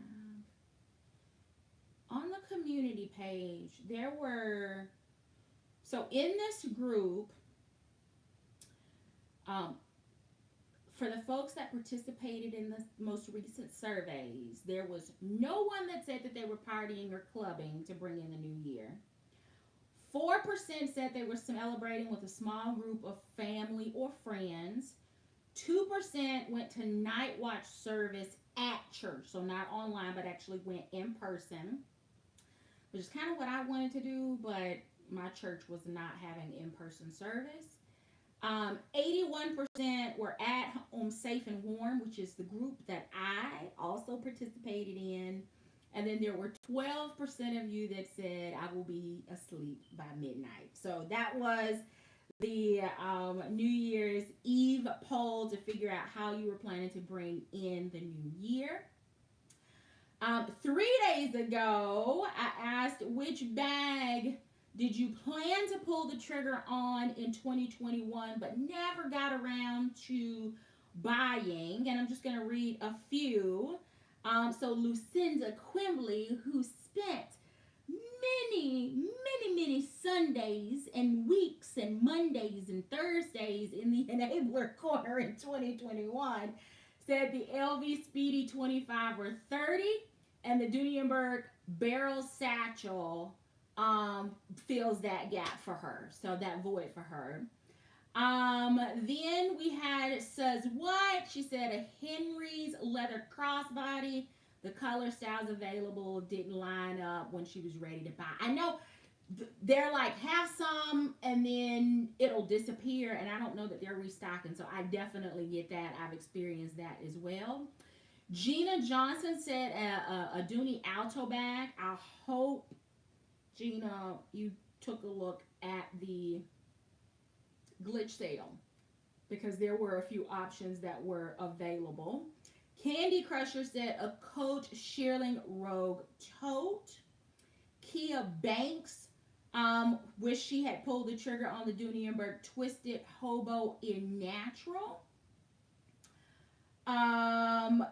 have, on the community page, there were, so in this group, for the folks that participated in the most recent surveys, there was no one that said that they were partying or clubbing to bring in the new year. 4% said they were celebrating with a small group of family or friends. 2% went to night watch service at church, so not online, but actually went in person, which is kind of what I wanted to do, but my church was not having in-person service. 81% were at home safe and warm, which is the group that I also participated in. And then there were 12% of you that said I will be asleep by midnight. So that was the New Year's Eve poll to figure out how you were planning to bring in the new year. 3 days ago, I asked which bag did you plan to pull the trigger on in 2021 but never got around to buying. And I'm just going to read a few. So Lucinda Quimbley, who spent many Sundays and weeks and Mondays and Thursdays in the Enabler Corner in 2021, said the LV Speedy 25 were 30 and the Dooney Barrel Satchel fills that gap for her, so that void for her. Then we had Says What? She said a Henry's leather crossbody. The color styles available didn't line up when she was ready to buy. I know they're like have some and then it'll disappear, and I don't know that they're restocking, so I definitely get that. I've experienced that as well. Gina Johnson said a Dooney Alto bag. I hope, Gina, you took a look at the glitch sale because there were a few options that were available. Candy Crusher said a Coach Shearling Rogue tote. Kia Banks wish she had pulled the trigger on the Dooney and Bourke Twisted Hobo in Natural.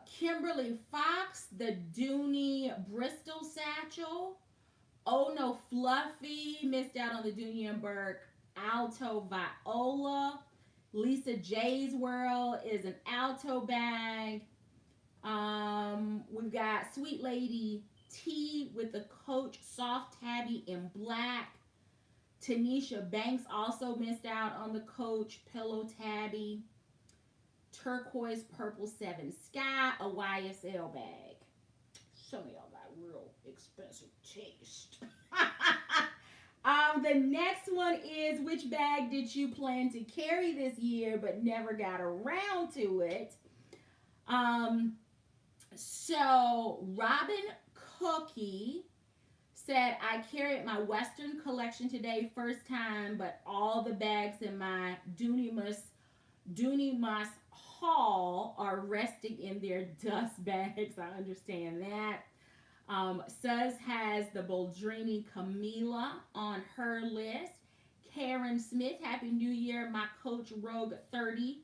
Kimberly Fox, the Dooney Bristol Satchel. Oh No Fluffy missed out on the Dooney and Bourke Alto Viola. Lisa J's World is an alto bag. We've got Sweet Lady T with the Coach Soft Tabby in black. Tanisha Banks also missed out on the Coach Pillow Tabby. Turquoise Purple 7 Sky, a YSL bag. Some of y'all got real expensive taste. The next one is, which bag did you plan to carry this year but never got around to it? So Robin Cookie said, I carried my Western collection today, first time, but all the bags in my Dooney Moss haul are resting in their dust bags. I understand that. Suz has the Boldrini Camila on her list. Karen Smith, Happy New Year. My Coach Rogue 30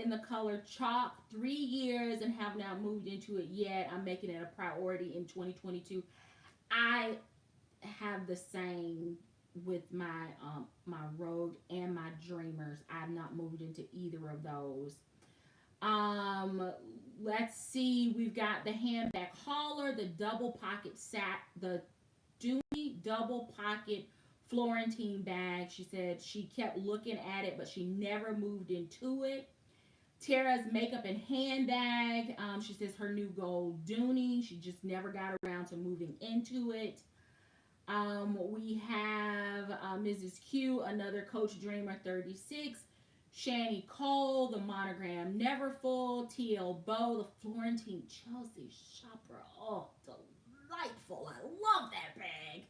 in the color chalk. 3 years and have not moved into it yet. I'm making it a priority in 2022. I have the same with my my Rogue and my Dreamers. I've not moved into either of those. Let's see. We've got the handbag hauler, the double pocket the Dooney double pocket Florentine bag. She said she kept looking at it, but she never moved into it. Tara's makeup and handbag. She says her new gold Dooney. She just never got around to moving into it. We have Mrs. Q, another Coach Dreamer 36. Shani Cole, the monogram Neverfull. TL Bow, the Florentine Chelsea Shopper. Oh, delightful. I love that bag.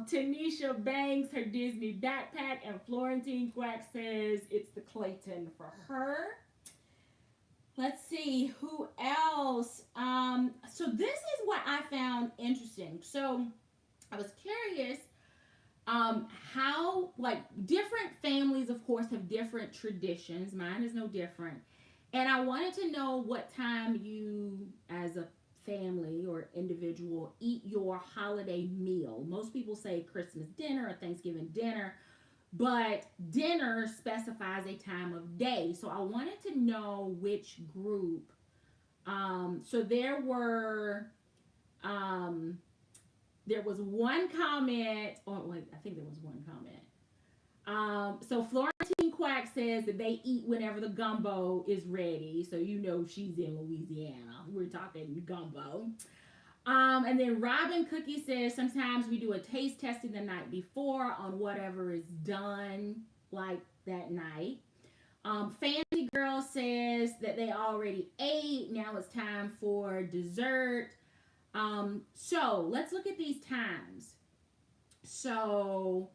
Tanisha Banks, her Disney backpack. And Florentine Quack says it's the Clayton for her. Let's see, who else? So this is what I found interesting. So I was curious how, like, different families, of course, have different traditions. Mine is no different. And I wanted to know what time you, as a family or individual, eat your holiday meal. Most people say Christmas dinner or Thanksgiving dinner, but dinner specifies a time of day. So I wanted to know which group. So there was one comment, or wait, I think there was one comment. So Florentine Quack says that they eat whenever the gumbo is ready. So you know she's in Louisiana. We're talking gumbo. And then Robin Cookie says sometimes we do a taste testing the night before on whatever is done like that night. Fancy Girl says that they already ate. Now it's time for dessert. So let's look at these times. So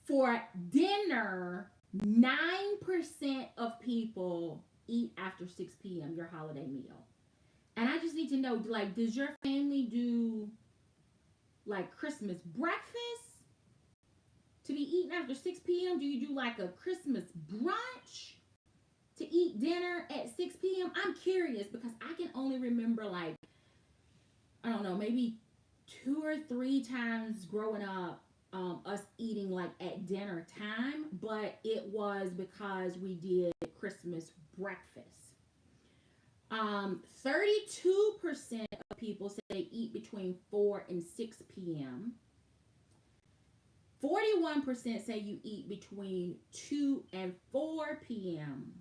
for dinner, 9% of people eat after 6 p.m. your holiday meal. And I just need to know, like, does your family do, like, Christmas breakfast to be eaten after 6 p.m.? Do you do, like, a Christmas brunch to eat dinner at 6 p.m.? I'm curious because I can only remember, like, I don't know, maybe 2 or 3 times growing up, us eating, like, at dinner time. But it was because we did Christmas breakfast. 32% of people say they eat between 4 and 6 p.m. 41% say you eat between 2 and 4 p.m.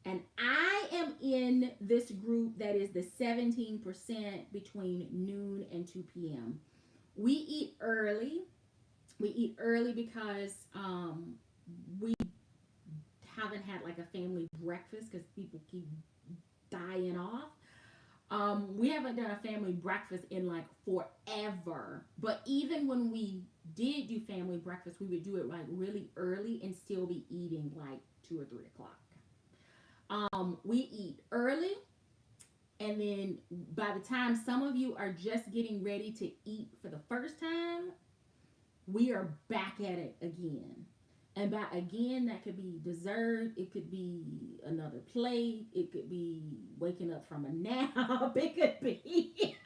And I am in this group that is the 17% between noon and 2 p.m. We eat early. We eat early because we haven't had like a family breakfast because people keep dying off. we haven't done a family breakfast in like forever. But even when we did do family breakfast, we would do it like really early and still be eating like 2 or 3 o'clock. We eat early, and then by the time some of you are just getting ready to eat for the first time, we are back at it again. And by again, that could be dessert, it could be another plate, it could be waking up from a nap, it could be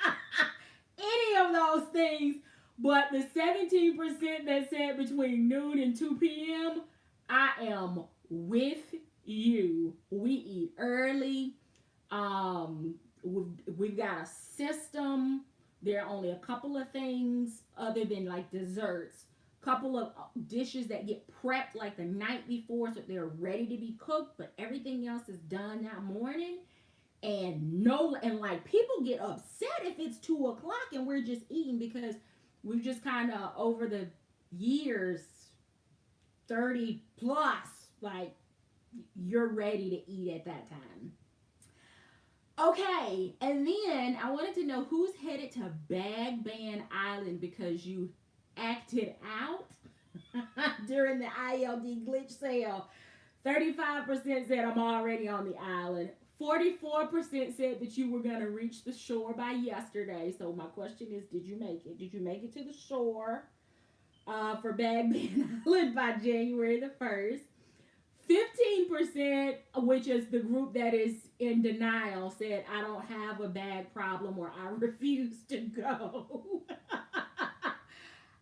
any of those things. But the 17% that said between noon and 2 p.m., I am with you. We eat early. We've got a system. There are only a couple of things other than like desserts. Couple of dishes that get prepped like the night before so they're ready to be cooked, but everything else is done that morning. And like people get upset if it's 2 o'clock and we're just eating, because we've just kind of over the years 30 plus, like, you're ready to eat at that time. Okay, and then I wanted to know who's headed to Bag Ban Island because you acted out during the ILD glitch sale. 35% said I'm already on the island. 44% said that you were going to reach the shore by yesterday. So my question is, did you make it? Did you make it to the shore for Bag Ban Island by January the 1st? 15%, which is the group that is in denial, said I don't have a bag problem or I refuse to go.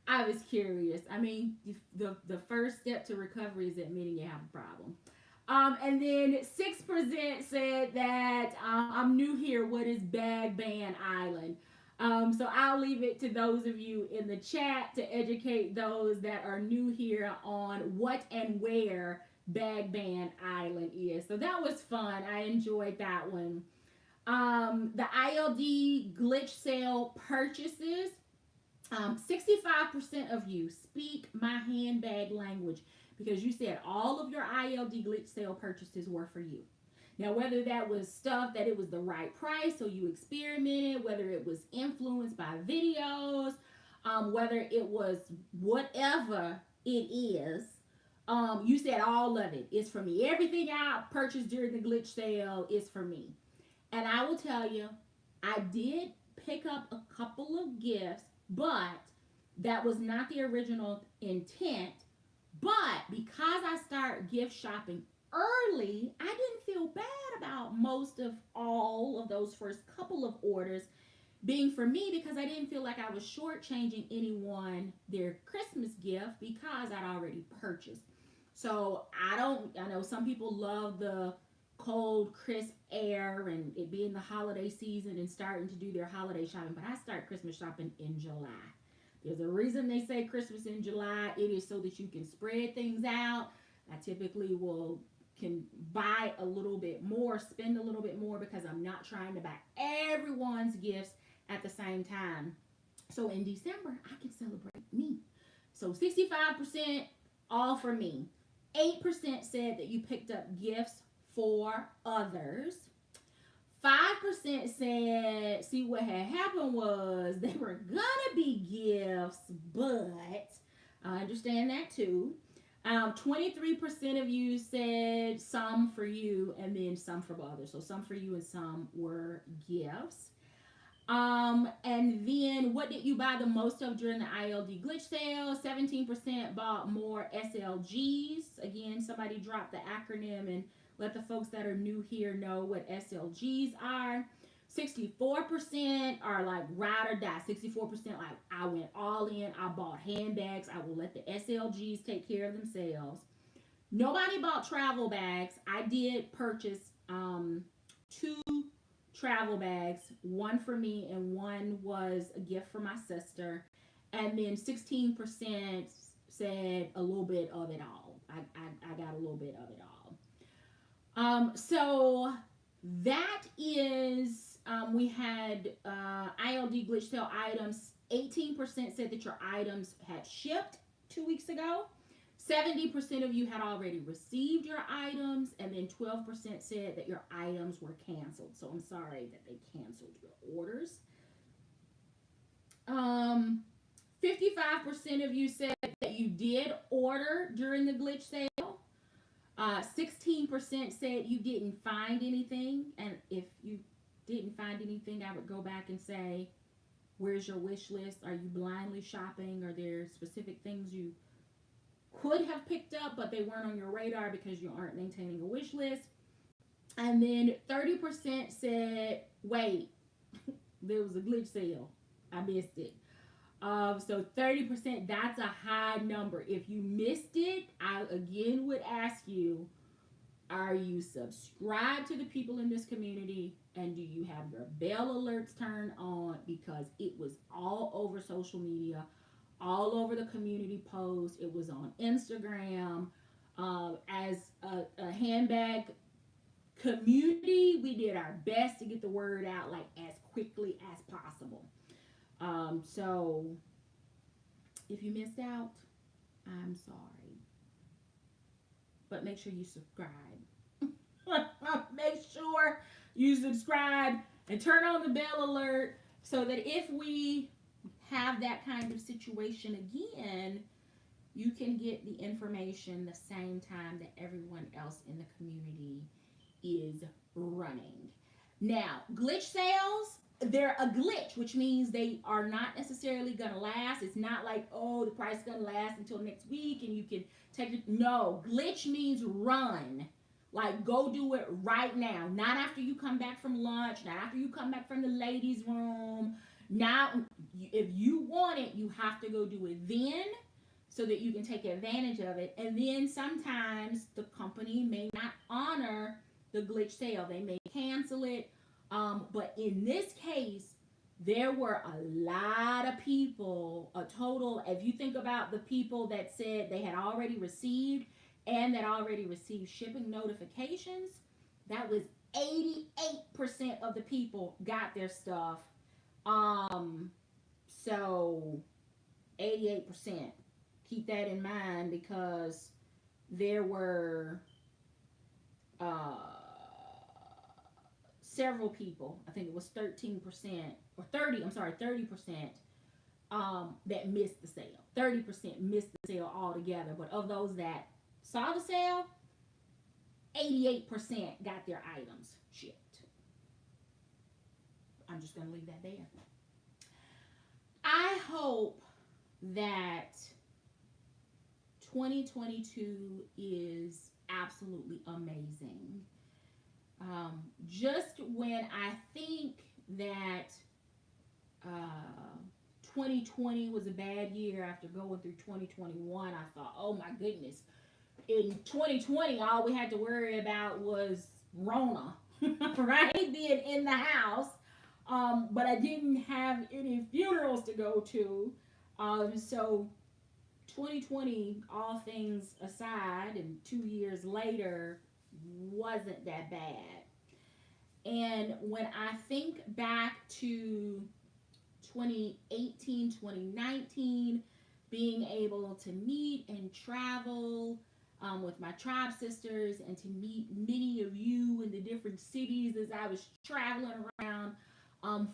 I was curious. I mean, the first step to recovery is admitting you have a problem. And then 6% said that I'm new here. What is Bag Ban Island? So I'll leave it to those of you in the chat to educate those that are new here on what and where Bag Ban Island is. So that was fun. I enjoyed that one. The ILD glitch sale purchases. 65% of you speak my handbag language because you said all of your ILD glitch sale purchases were for you. Now, whether that was stuff that it was the right price, so you experimented, whether it was influenced by videos, whether it was whatever it is, you said all of it is for me. Everything I purchased during the glitch sale is for me. And I will tell you, I did pick up a couple of gifts, but that was not the original intent. But because I started gift shopping early, I didn't feel bad about most of all of those first couple of orders being for me, because I didn't feel like I was shortchanging anyone their Christmas gift because I'd already purchased. So I know some people love the cold, crisp air and it being the holiday season and starting to do their holiday shopping, but I start Christmas shopping in July. There's a reason they say Christmas in July. It is so that you can spread things out. I typically can buy a little bit more, spend a little bit more, because I'm not trying to buy everyone's gifts at the same time. So in December, I can celebrate me. So 65% all for me. 8% said that you picked up gifts for others. 5% said, see, what had happened was they were gonna be gifts, but I understand that too. 23% of you said some for you and then some for others. So some for you and some were gifts. And then what did you buy the most of during the ILD glitch sale? 17% bought more SLGs. Again, somebody dropped the acronym and let the folks that are new here know what SLGs are. 64% are like ride or die. 64% like I went all in. I bought handbags. I will let the SLGs take care of themselves. Nobody bought travel bags. I did purchase 2 travel bags, one for me and one was a gift for my sister. And then 16% said a little bit of it all. I got a little bit of it all. So that is, we had ILD glitch sale items. 18% said that your items had shipped 2 weeks ago. 70% of you had already received your items, and then 12% said that your items were canceled. So I'm sorry that they canceled your orders. 55% of you said that you did order during the glitch sale. 16% said you didn't find anything. And if you didn't find anything, I would go back and say, where's your wish list? Are you blindly shopping? Are there specific things you could have picked up, but they weren't on your radar because you aren't maintaining a wish list? And then 30% said, wait, there was a glitch sale. I missed it. So 30%, that's a high number. If you missed it, I again would ask you, are you subscribed to the people in this community? And do you have your bell alerts turned on? Because it was all over social media, all over the community posts. It was on Instagram. As a handbag community, we did our best to get the word out like as quickly as possible. So if you missed out, I'm sorry. But make sure you subscribe. Make sure you subscribe and turn on the bell alert so that if we have that kind of situation again, you can get the information the same time that everyone else in the community is running. Now, glitch sales, they're a glitch, which means they are not necessarily going to last. It's not like, oh, the price is going to last until next week and you can take it. No, glitch means run. Like, go do it right now. Not after you come back from lunch, not after you come back from the ladies' room. Now, if you want it, you have to go do it then so that you can take advantage of it. And then sometimes the company may not honor the glitch sale. They may cancel it. But in this case, there were a lot of people, a total, if you think about the people that said they had already received and that already received shipping notifications, that was 88% of the people got their stuff. So 88%. Keep that in mind because there were several people, I think it was 13% or 30% that missed the sale. 30% missed the sale altogether. But of those that saw the sale, 88% got their items shipped. I'm just going to leave that there. I hope that 2022 is absolutely amazing. Just when I think that 2020 was a bad year after going through 2021, I thought, oh my goodness. In 2020, all we had to worry about was Rona, right? Being in the house. But I didn't have any funerals to go to. So 2020, all things aside, and 2 years later, wasn't that bad. And when I think back to 2018, 2019, being able to meet and travel with my tribe sisters and to meet many of you in the different cities as I was traveling around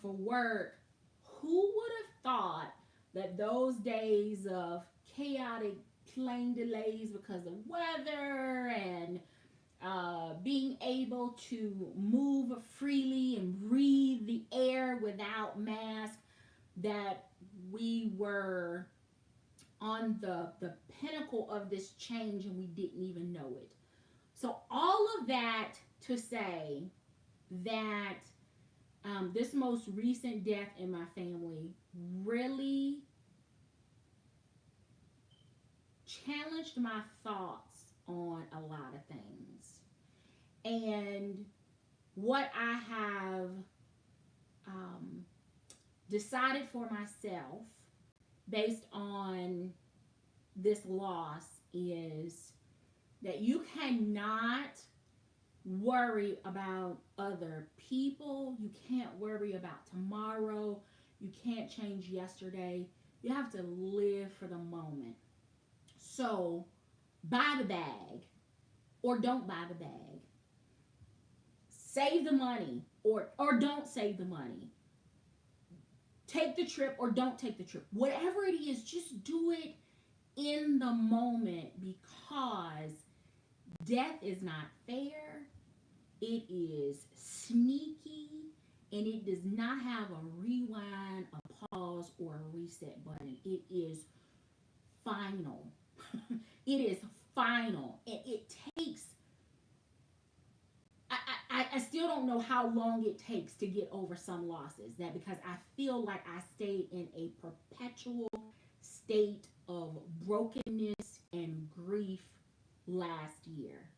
for work, who would have thought that those days of chaotic plane delays because of weather and being able to move freely and breathe the air without mask, that we were on the pinnacle of this change and we didn't even know it. So all of that to say that this most recent death in my family really challenged my thoughts on a lot of things. And what I have decided for myself based on this loss is that you cannot worry about other people. You can't worry about tomorrow. You can't change yesterday. You have to live for the moment. So buy the bag or don't buy the bag. Save the money or don't save the money. take the trip or don't take the trip. Whatever it is, just do it in the moment, because death is not fair. It is sneaky, and it does not have a rewind, a pause, or a reset button. It is final. It is final. And it takes, I still don't know how long it takes to get over some losses. That because I feel like I stayed in a perpetual state of brokenness and grief last year.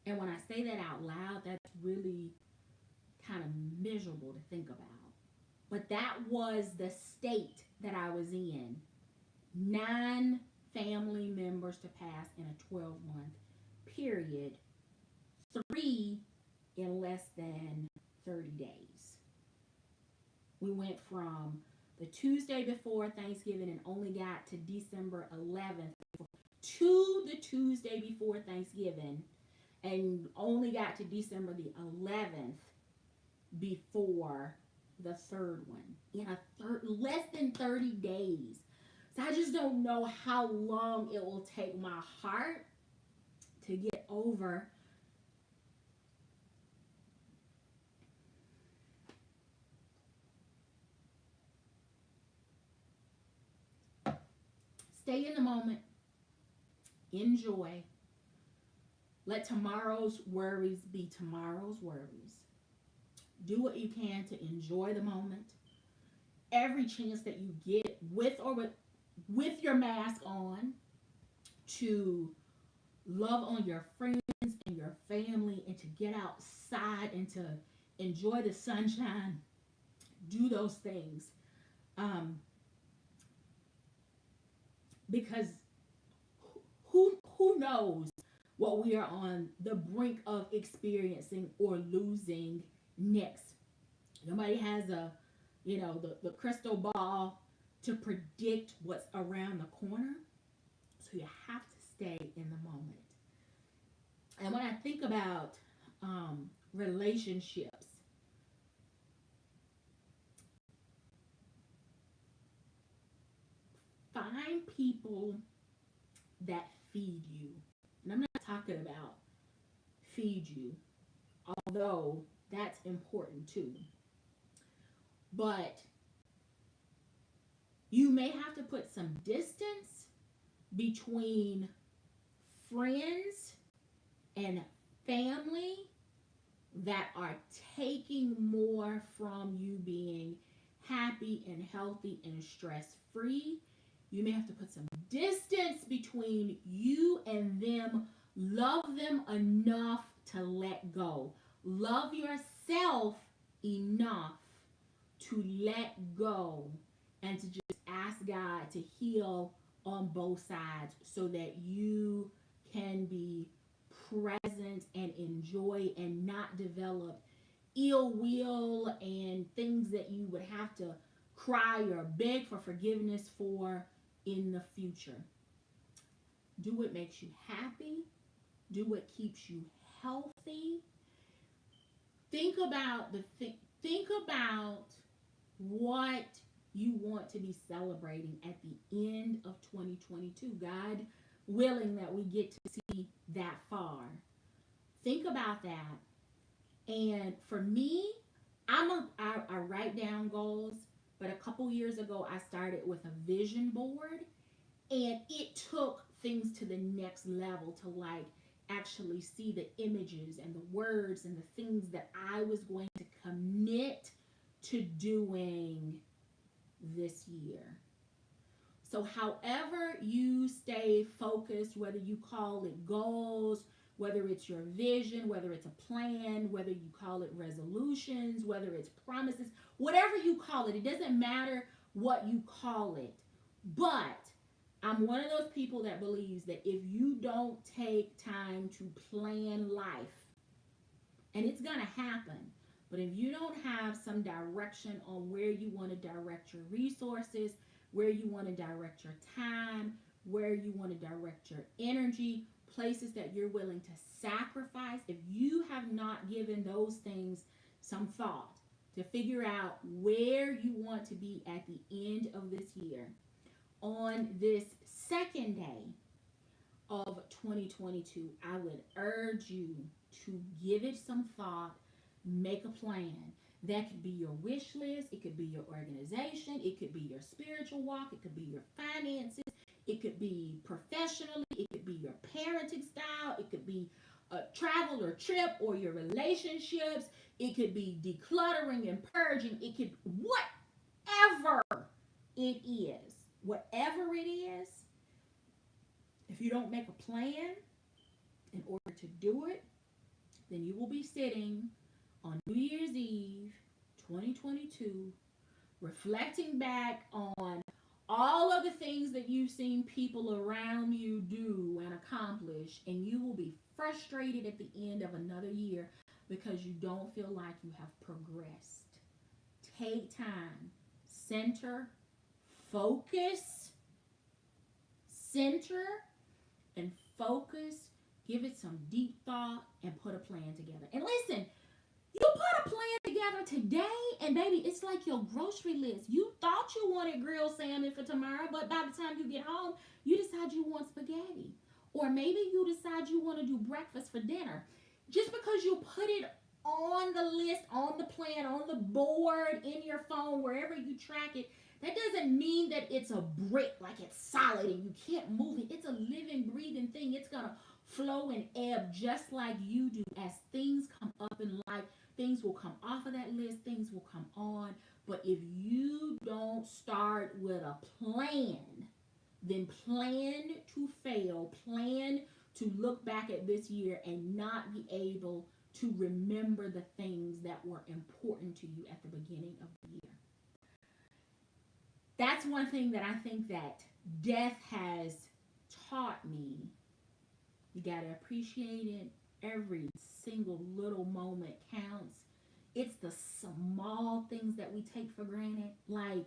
And when I say that out loud, that's really kind of miserable to think about. But that was the state that I was in. 9 family members to pass in a 12-month period. 3 in less than 30 days. We went from the Tuesday before Thanksgiving and only got to December 11th to the Tuesday before Thanksgiving and only got to December the 11th before the third one in less than 30 days. So I just don't know how long it will take my heart to get over stay in the moment, enjoy. Let tomorrow's worries be tomorrow's worries. Do what you can to enjoy the moment. Every chance that you get with your mask on, to love on your friends and your family and to get outside and to enjoy the sunshine. Do those things. Because who knows what we are on the brink of experiencing or losing next. Nobody has the crystal ball to predict what's around the corner. So you have to stay in the moment. And when I think about relationships, find people that feed you. And I'm not talking about feed you, although that's important too. But you may have to put some distance between friends and family that are taking more from you being happy and healthy and stress free. You may have to put some distance between you and them. Love them enough to let go. Love yourself enough to let go and to just ask God to heal on both sides so that you can be present and enjoy and not develop ill will and things that you would have to cry or beg for forgiveness for in the future. Do what makes you happy. Do what keeps you healthy. Think about what you want to be celebrating at the end of 2022. God willing that we get to see that far. Think about that. And for me, I write down goals, but a couple years ago I started with a vision board, and it took things to the next level to like actually see the images and the words and the things that I was going to commit to doing this year. So however you stay focused, whether you call it goals, whether it's your vision, whether it's a plan, whether you call it resolutions, whether it's promises, whatever you call it, it doesn't matter what you call it. But I'm one of those people that believes that if you don't take time to plan life, and it's going to happen, but if you don't have some direction on where you want to direct your resources, where you want to direct your time, where you want to direct your energy, places that you're willing to sacrifice, if you have not given those things some thought, to figure out where you want to be at the end of this year. On this second day of 2022, I would urge you to give it some thought, make a plan. That could be your wish list, it could be your organization, it could be your spiritual walk, it could be your finances, it could be professionally, it could be your parenting style, it could be a travel or trip or your relationships, it could be decluttering and purging, it could, whatever it is, whatever it is, if you don't make a plan in order to do it, then you will be sitting on New Year's Eve 2022 reflecting back on all of the things that you've seen people around you do and accomplish, and you will be frustrated at the end of another year because you don't feel like you have progressed. Take time, center, focus, center and focus, give it some deep thought, and put a plan together. And listen, you put a plan together today, and baby, it's like your grocery list. You thought you wanted grilled salmon for tomorrow, but by the time you get home, you decide you want spaghetti. Or maybe you decide you want to do breakfast for dinner. Just because you put it on the list, on the plan, on the board, in your phone, wherever you track it, that doesn't mean that it's a brick, like it's solid and you can't move it. It's a living, breathing thing. It's going to flow and ebb just like you do. As things come up in life, things will come off of that list, things will come on. But if you don't start with a plan, then plan to fail, plan to look back at this year and not be able to remember the things that were important to you at the beginning of the year. That's one thing that I think that death has taught me. You got to appreciate it. Every single little moment counts. It's the small things that we take for granted. Like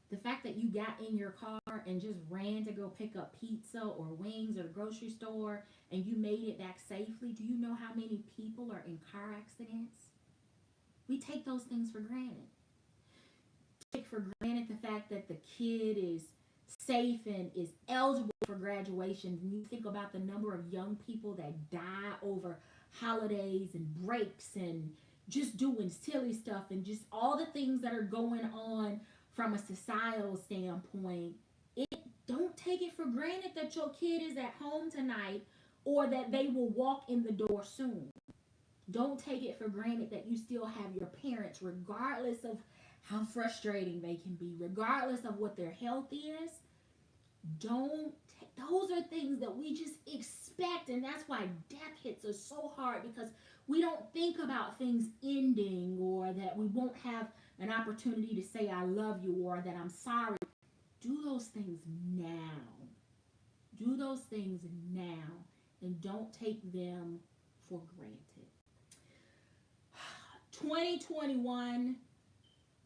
the fact that you got in your car and just ran to go pick up pizza or wings at the grocery store and you made it back safely. Do you know how many people are in car accidents? We take those things for granted. Take for granted the fact that the kid is safe and is eligible for graduation. When you think about the number of young people that die over holidays and breaks and just doing silly stuff and just all the things that are going on from a societal standpoint, don't take it for granted that your kid is at home tonight or that they will walk in the door soon. Don't take it for granted that you still have your parents, regardless of how frustrating they can be, regardless of what their health is. Those are things that we just expect, and that's why death hits us so hard, because we don't think about things ending, or that we won't have an opportunity to say I love you, or that I'm sorry. Do those things now. Do those things now, and don't take them for granted. 2021,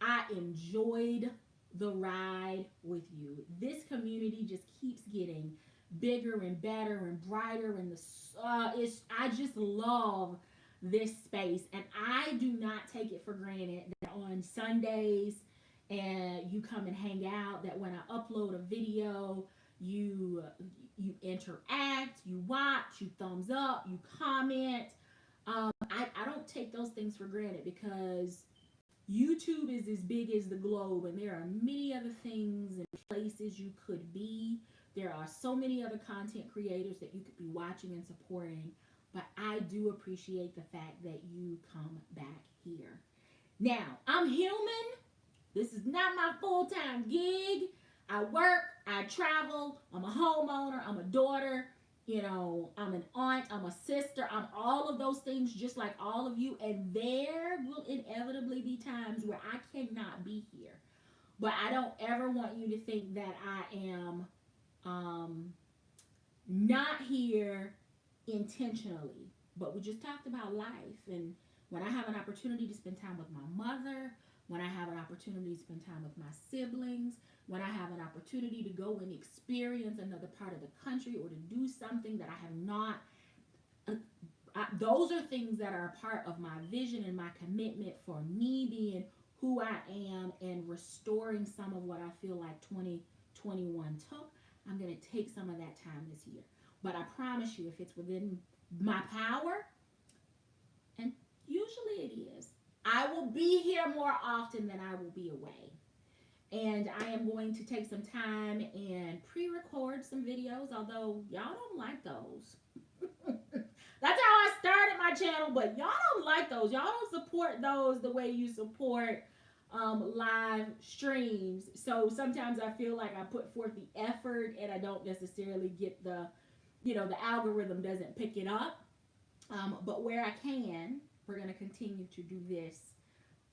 I enjoyed the ride with you. This community just keeps getting bigger and better and brighter, and I just love this space, and I do not take it for granted that on Sundays and you come and hang out, that when I upload a video, you interact, you watch, you thumbs up, you comment. I don't take those things for granted, because YouTube is as big as the globe, and there are many other things and places you could be. There are so many other content creators that you could be watching and supporting, but I do appreciate the fact that you come back here. Now, I'm human. This is not my full-time gig. I work, I travel, I'm a homeowner, I'm a daughter, I'm an aunt, I'm a sister, I'm all of those things just like all of you, and there will inevitably be times where I cannot be here. But I don't ever want you to think that I am not here intentionally. But we just talked about life, and when I have an opportunity to spend time with my mother, when I have an opportunity to spend time with my siblings, when I have an opportunity to go and experience another part of the country or to do something that I have not Those are things that are a part of my vision and my commitment for me being who I am and restoring some of what I feel like 2021 took. I'm going to take some of that time this year. But I promise you, if it's within my power, and usually it is, I will be here more often than I will be away. And I am going to take some time and pre-record some videos, although y'all don't like those. That's how I started my channel, but y'all don't like those. Y'all don't support those the way you support live streams. So sometimes I feel like I put forth the effort and I don't necessarily get the, the algorithm doesn't pick it up. But where I can, we're going to continue to do this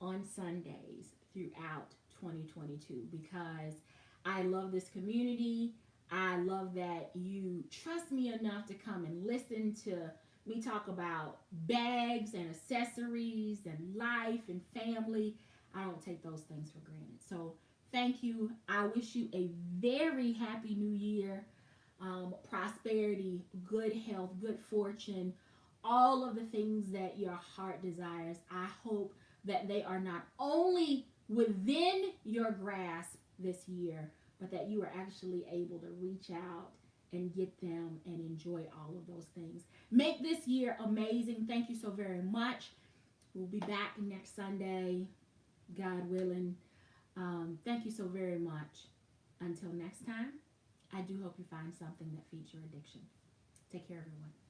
on Sundays throughout 2022 because I love this community. I love that you trust me enough to come and listen to me talk about bags and accessories and life and family. I don't take those things for granted. So thank you. I wish you a very happy new year. Prosperity, good health, good fortune, all of the things that your heart desires. I hope that they are not only within your grasp this year, but that you are actually able to reach out and get them and enjoy all of those things. Make this year amazing. Thank you so very much. We'll be back next Sunday, God willing. Thank you so very much. Until next time, I do hope you find something that feeds your addiction. Take care, everyone.